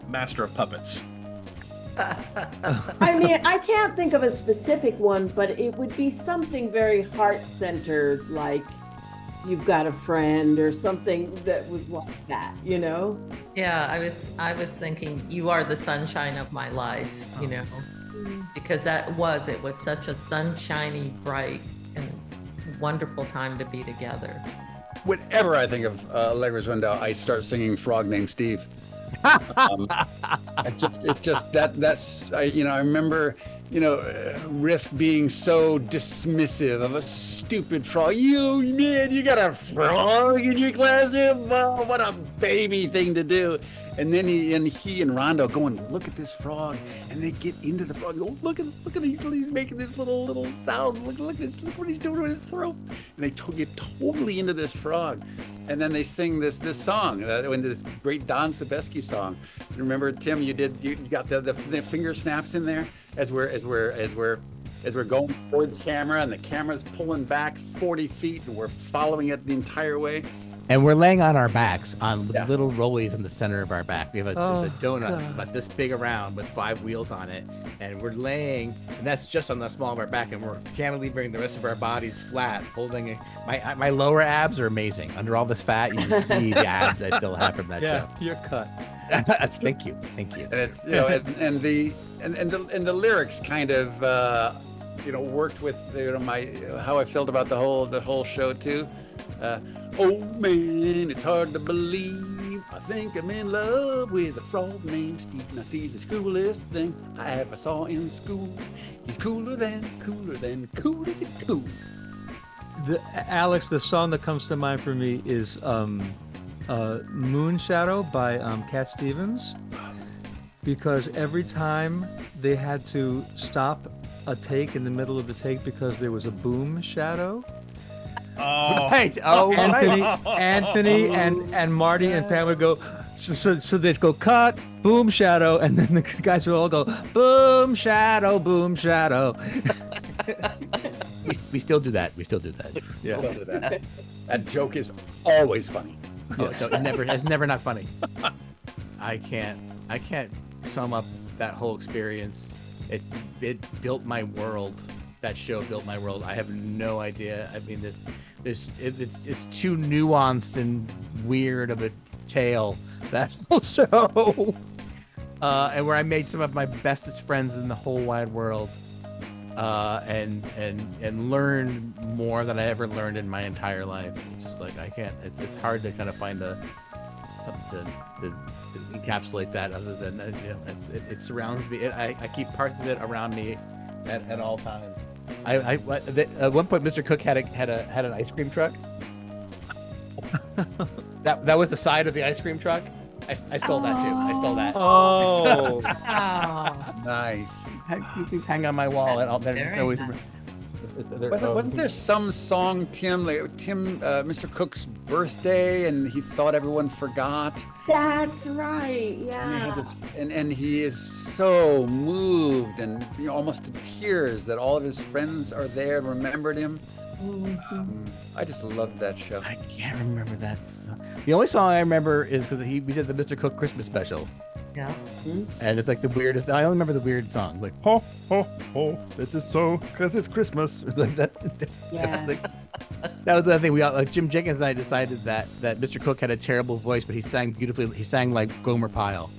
Master of Puppets.
I mean, I can't think of a specific one, but it would be something very heart-centered, like You've Got a Friend or something that was like that, you know?
Yeah, I was thinking You Are the Sunshine of My Life, you know, because it was such a sunshiny, bright, and wonderful time to be together.
Whenever I think of Allegra's Window, I start singing Frog Named Steve. It's just that's I remember Riff being so dismissive of a stupid frog. You got a frog in your classroom? Oh, what a baby thing to do. And then he and Rondo go and look at this frog, and they get into the frog. Go, look at he's making this little sound. Look what he's doing with his throat. And they get totally into this frog, and then they sing this song, this great Don Sebesky song. You remember, Tim? You got the finger snaps in there as we're going toward the camera, and the camera's pulling back 40 feet, and we're following it the entire way.
And we're laying on our backs on little rollies in the center of our back. We have a donut. It's about this big around with 5 wheels on it. And we're laying, and that's just on the small of our back. And we're cantilevering the rest of our bodies flat, holding it. My lower abs are amazing. Under all this fat, you can see the abs I still have from that show.
You're cut.
Thank you.
And it's and the lyrics kind of worked with how I felt about the whole show too. Oh man, it's hard to believe. I think I'm in love with a frog named Steve. Now Steve's the coolest thing I ever saw in school. He's cooler than cool.
Alex, the song that comes to mind for me is Moon Shadow by Cat Stevens, because every time they had to stop a take in the middle of the take because there was a boom shadow.
Oh,
Right. Oh,
Anthony and Marty and Pam would go, so they'd go cut, boom, shadow, and then the guys would all go boom, shadow, boom, shadow.
we still do that.
Still do that. That joke is always funny.
Oh, no, it's never not funny. I can't sum up that whole experience. It built my world. That show built my world. I have no idea. I mean, it's too nuanced and weird of a tale, that whole show. And where I made some of my bestest friends in the whole wide world, and learned more than I ever learned in my entire life. It's just like I can't. It's hard to kind of find something to encapsulate that, other than it surrounds me. I keep parts of it around me at all times. At one point, Mr. Cook had an ice cream truck. that was the side of the ice cream truck. I stole that too. I stole that.
Oh,
Nice.
These things hang on my wall, and
Wasn't there some song, Tim, Mr. Cook's birthday, and he thought everyone forgot?
That's right. Yeah.
And he is so moved and almost to tears that all of his friends are there and remembered him. I just loved that show.
I can't remember that song. The only song I remember is because we did the Mr. Cook Christmas special.
Yeah.
And it's like the weirdest. I only remember the weird song, like ho ho ho. This is so because it's Christmas. It's like that.
Yeah.
That was the thing. We all, like Jim Jenkins and I decided that Mr. Cook had a terrible voice, but he sang beautifully. He sang like Gomer Pyle.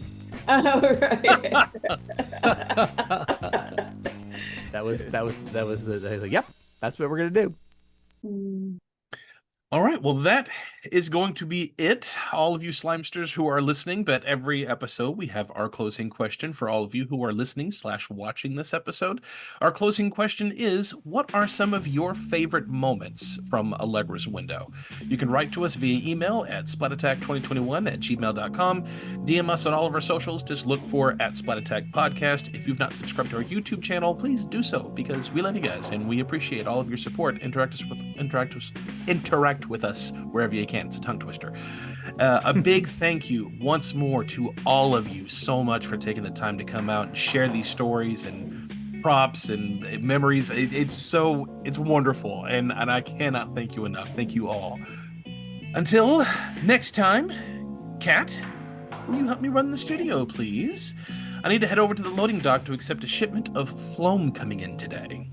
Oh, right.
That was the like, yep, that's what we're gonna do.
all right. Well, that is going to be it. All of you Slimesters who are listening, but every episode we have our closing question for all of you who are listening / watching this episode. Our closing question is, what are some of your favorite moments from Allegra's Window? You can write to us via email at splatattack2021@gmail.com. DM us on all of our socials. Just look for @SplatAttack Podcast. If you've not subscribed to our YouTube channel, please do so, because we love you guys and we appreciate all of your support. Interact with us wherever you can. It's a tongue twister. A big thank you once more to all of you so much for taking the time to come out and share these stories and props and memories. It's wonderful, and I cannot thank you enough. Thank you all. Until next time, Kat, will you help me run the studio, please? I need to head over to the loading dock to accept a shipment of phloem coming in today.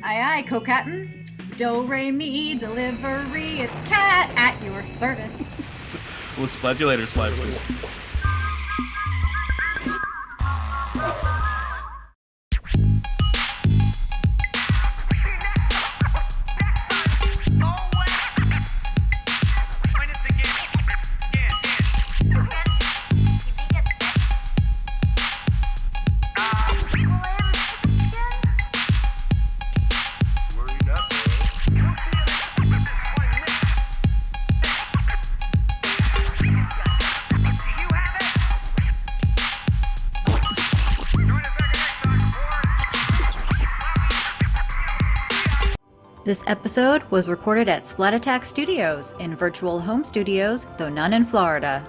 Aye, aye, co-captain. Do, re, mi, delivery. It's Cat at your service.
We'll splat you later, Slivers.
This episode was recorded at Splat Attack Studios in virtual home studios, though none in Florida.